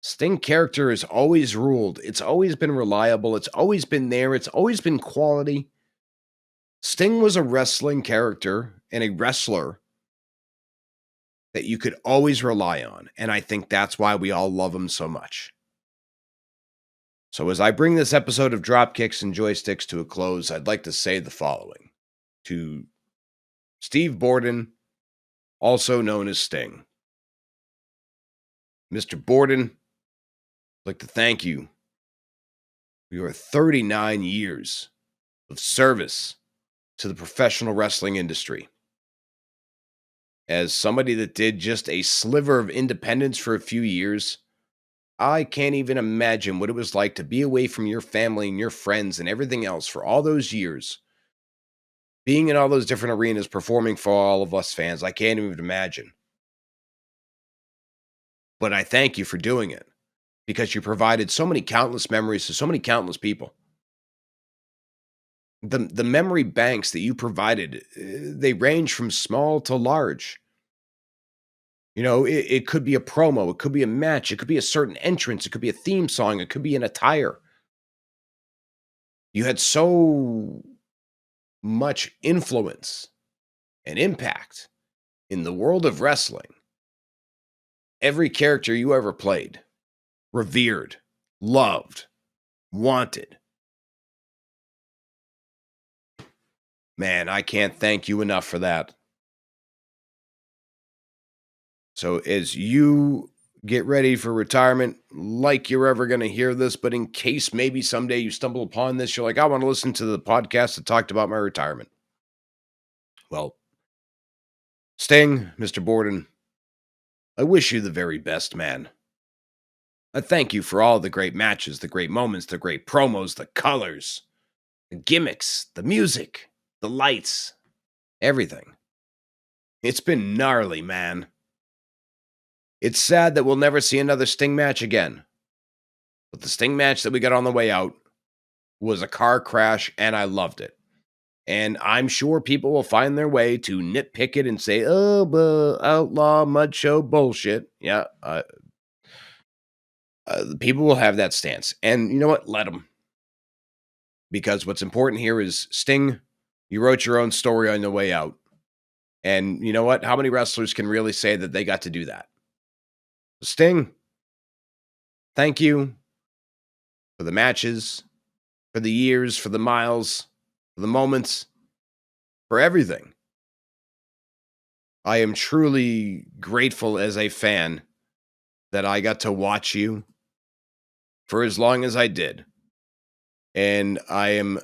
Sting character has always ruled. It's always been reliable. It's always been there. It's always been quality. Sting was a wrestling character and a wrestler that you could always rely on. And I think that's why we all love him so much. So as I bring this episode of Dropkicks and Joysticks to a close, I'd like to say the following. To Steve Borden, also known as Sting. Mr. Borden, I'd like to thank you for your 39 years of service to the professional wrestling industry. As somebody that did just a sliver of independence for a few years, I can't even imagine what it was like to be away from your family and your friends and everything else for all those years. Being in all those different arenas, performing for all of us fans, I can't even imagine. But I thank you for doing it because you provided so many countless memories to so many countless people. The memory banks that you provided, they range from small to large. You know, it could be a promo, it could be a match, it could be a certain entrance, it could be a theme song, it could be an attire. You had so much influence and impact in the world of wrestling. Every character you ever played, revered, loved, wanted. Man, I can't thank you enough for that. So as you get ready for retirement, like you're ever going to hear this, but in case maybe someday you stumble upon this, you're like, I want to listen to the podcast that talked about my retirement. Well, Sting, Mr. Borden, I wish you the very best, man. I thank you for all the great matches, the great moments, the great promos, the colors, the gimmicks, the music, the lights, everything. It's been gnarly, man. It's sad that we'll never see another Sting match again. But the Sting match that we got on the way out was a car crash, and I loved it. And I'm sure people will find their way to nitpick it and say, oh, but outlaw mud show bullshit. Yeah, people will have that stance. And you know what? Let them. Because what's important here is Sting, you wrote your own story on the way out. And you know what? How many wrestlers can really say that they got to do that? Sting, thank you for the matches, for the years, for the miles, for the moments, for everything. I am truly grateful as a fan that I got to watch you for as long as I did. And I am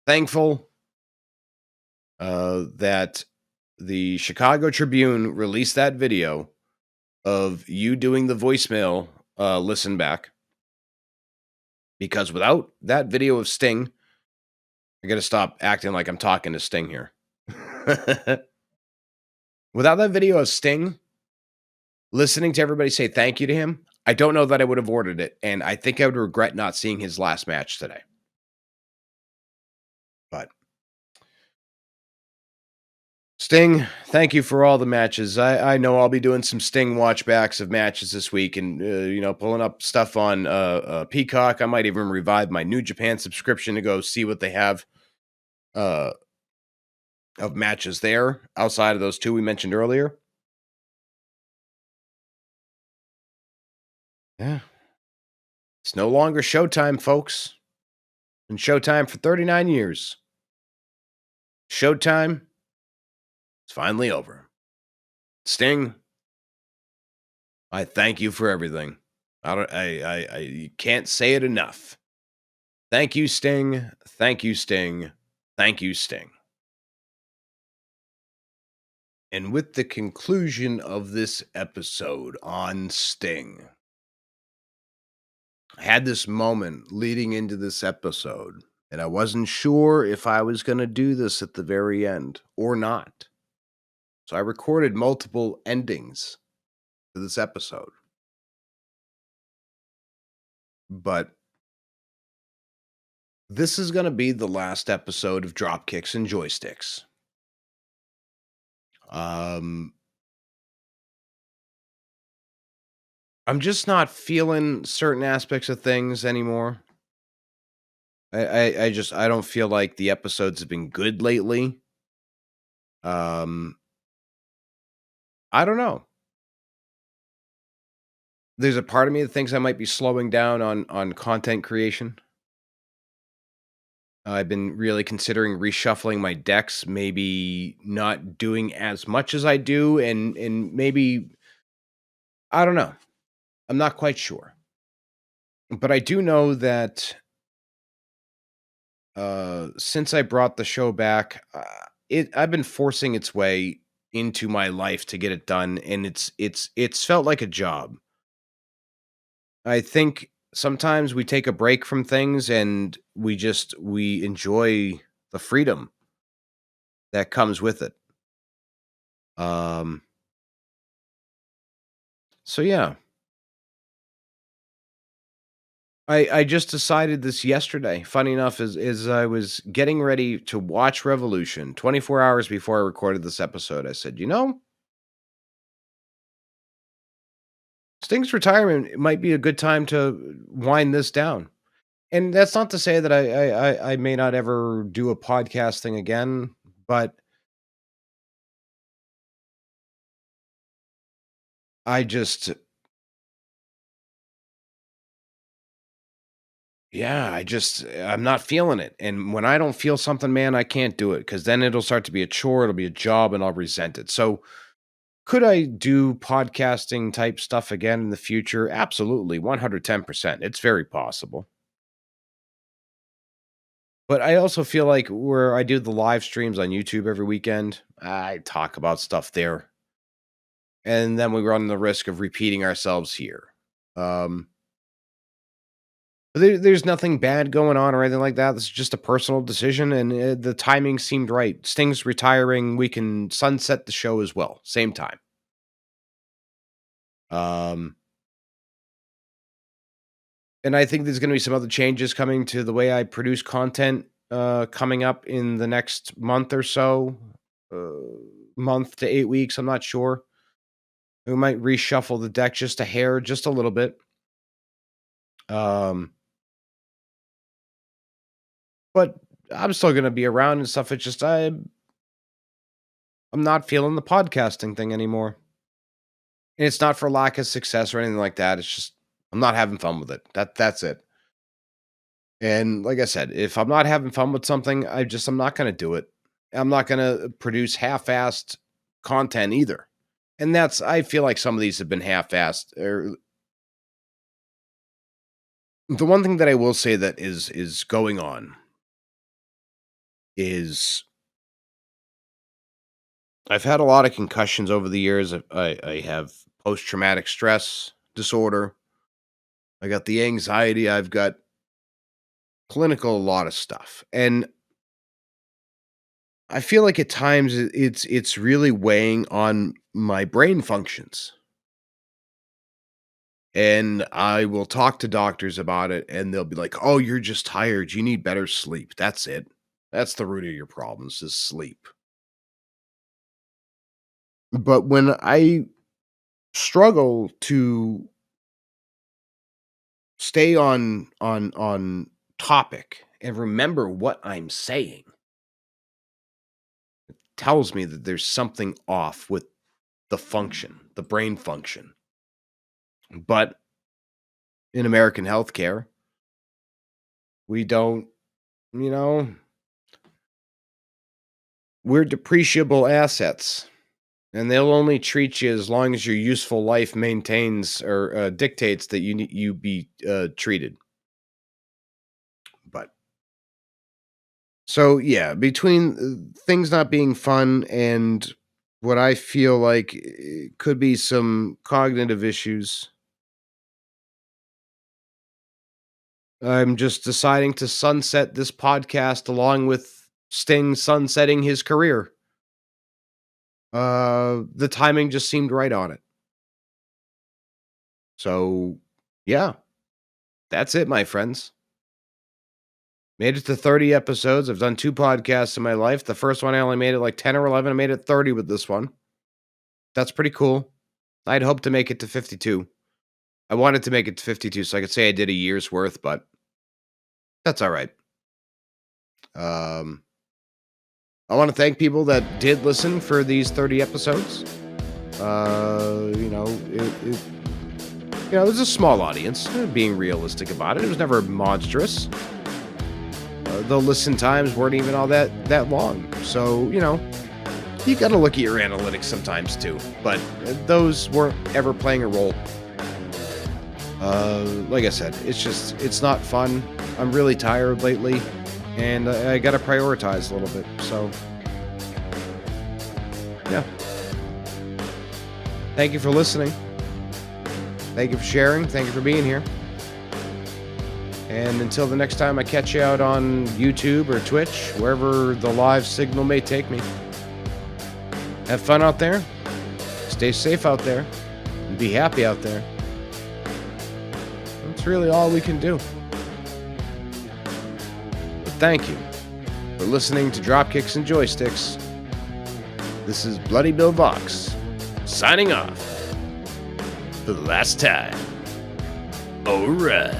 thankful that the Chicago Tribune released that video of you doing the voicemail listen back. Because without that video of Sting, I got to stop acting like I'm talking to Sting here. Without that video of Sting, listening to everybody say thank you to him, I don't know that I would have ordered it. And I think I would regret not seeing his last match today. But Sting, thank you for all the matches. I know I'll be doing some Sting watchbacks of matches this week and, pulling up stuff on Peacock. I might even revive my New Japan subscription to go see what they have of matches there outside of those two we mentioned earlier. Yeah. It's no longer Showtime, folks. Been Showtime for 39 years. Showtime is finally over. Sting, I thank you for everything. I can't say it enough. Thank you, Sting. Thank you, Sting. Thank you, Sting. And with the conclusion of this episode on Sting, I had this moment leading into this episode, and I wasn't sure if I was going to do this at the very end or not. So I recorded multiple endings to this episode. But this is going to be the last episode of Dropkicks and Joysticks. Um, I'm just not feeling certain aspects of things anymore. I don't feel like the episodes have been good lately. Um, I don't know. There's a part of me that thinks I might be slowing down on content creation. I've been really considering reshuffling my decks, maybe not doing as much as I do, and maybe I don't know. I'm not quite sure, but I do know that since I brought the show back, it I've been forcing its way into my life to get it done, and it's felt like a job. I think sometimes we take a break from things and we enjoy the freedom that comes with it. Um, so yeah, I just decided this yesterday. Funny enough, is I was getting ready to watch Revolution 24 hours before I recorded this episode. I said, Sting's retirement might be a good time to wind this down. And that's not to say that I may not ever do a podcast thing again, but I just yeah, I'm not feeling it. And when I don't feel something, man, I can't do it because then it'll start to be a chore, it'll be a job, and I'll resent it. So could I do podcasting type stuff again in the future? Absolutely, 110%. It's very possible. But I also feel like where I do the live streams on YouTube every weekend, I talk about stuff there. And then we run the risk of repeating ourselves here. Um, but there's nothing bad going on or anything like that. This is just a personal decision, and the timing seemed right. Sting's retiring. We can sunset the show as well, same time. Um, and I think there's going to be some other changes coming to the way I produce content coming up in the next month or so, month to 8 weeks. I'm not sure. We might reshuffle the deck just a hair, just a little bit. Um, but I'm still going to be around and stuff. It's just I'm not feeling the podcasting thing anymore. And it's not for lack of success or anything like that. It's just I'm not having fun with it. That's it. And like I said, if I'm not having fun with something, I'm not going to do it. I'm not going to produce half-assed content either. And that's I feel like some of these have been half-assed. The one thing that I will say that is going on is I've had a lot of concussions over the years. I have post traumatic stress disorder. I got the anxiety. I've got clinical a lot of stuff, and I feel like at times it's really weighing on my brain functions. And I will talk to doctors about it, and they'll be like, "Oh, you're just tired. You need better sleep. That's it. That's the root of your problems is sleep." But when I struggle to stay on topic and remember what I'm saying, tells me that there's something off with the function, the brain function. But in American healthcare, we don't, you know, we're depreciable assets, and they'll only treat you as long as your useful life maintains or dictates that you be treated. But so yeah, between things not being fun and what I feel like could be some cognitive issues, I'm just deciding to sunset this podcast along with Sting sunsetting his career. The timing just seemed right on it. So, yeah, that's it, my friends. Made it to 30 episodes. I've done 2 podcasts in my life. The first one, I only made it like 10 or 11. I made it 30 with this one. That's pretty cool. I'd hoped to make it to 52. I wanted to make it to 52 so I could say I did a year's worth, but that's all right. I want to thank people that did listen for these 30 episodes. There's a small audience, being realistic about it. It was never monstrous. The listen times weren't even all that long. So, you got to look at your analytics sometimes too. But those weren't ever playing a role. Like I said, it's not fun. I'm really tired lately, and I got to prioritize a little bit. So, yeah. Thank you for listening. Thank you for sharing. Thank you for being here. And until the next time I catch you out on YouTube or Twitch, wherever the live signal may take me, have fun out there. Stay safe out there. And be happy out there. That's really all we can do. But thank you for listening to Dropkicks and Joysticks. This is Bloody Bill Vox, signing off for the last time. All right.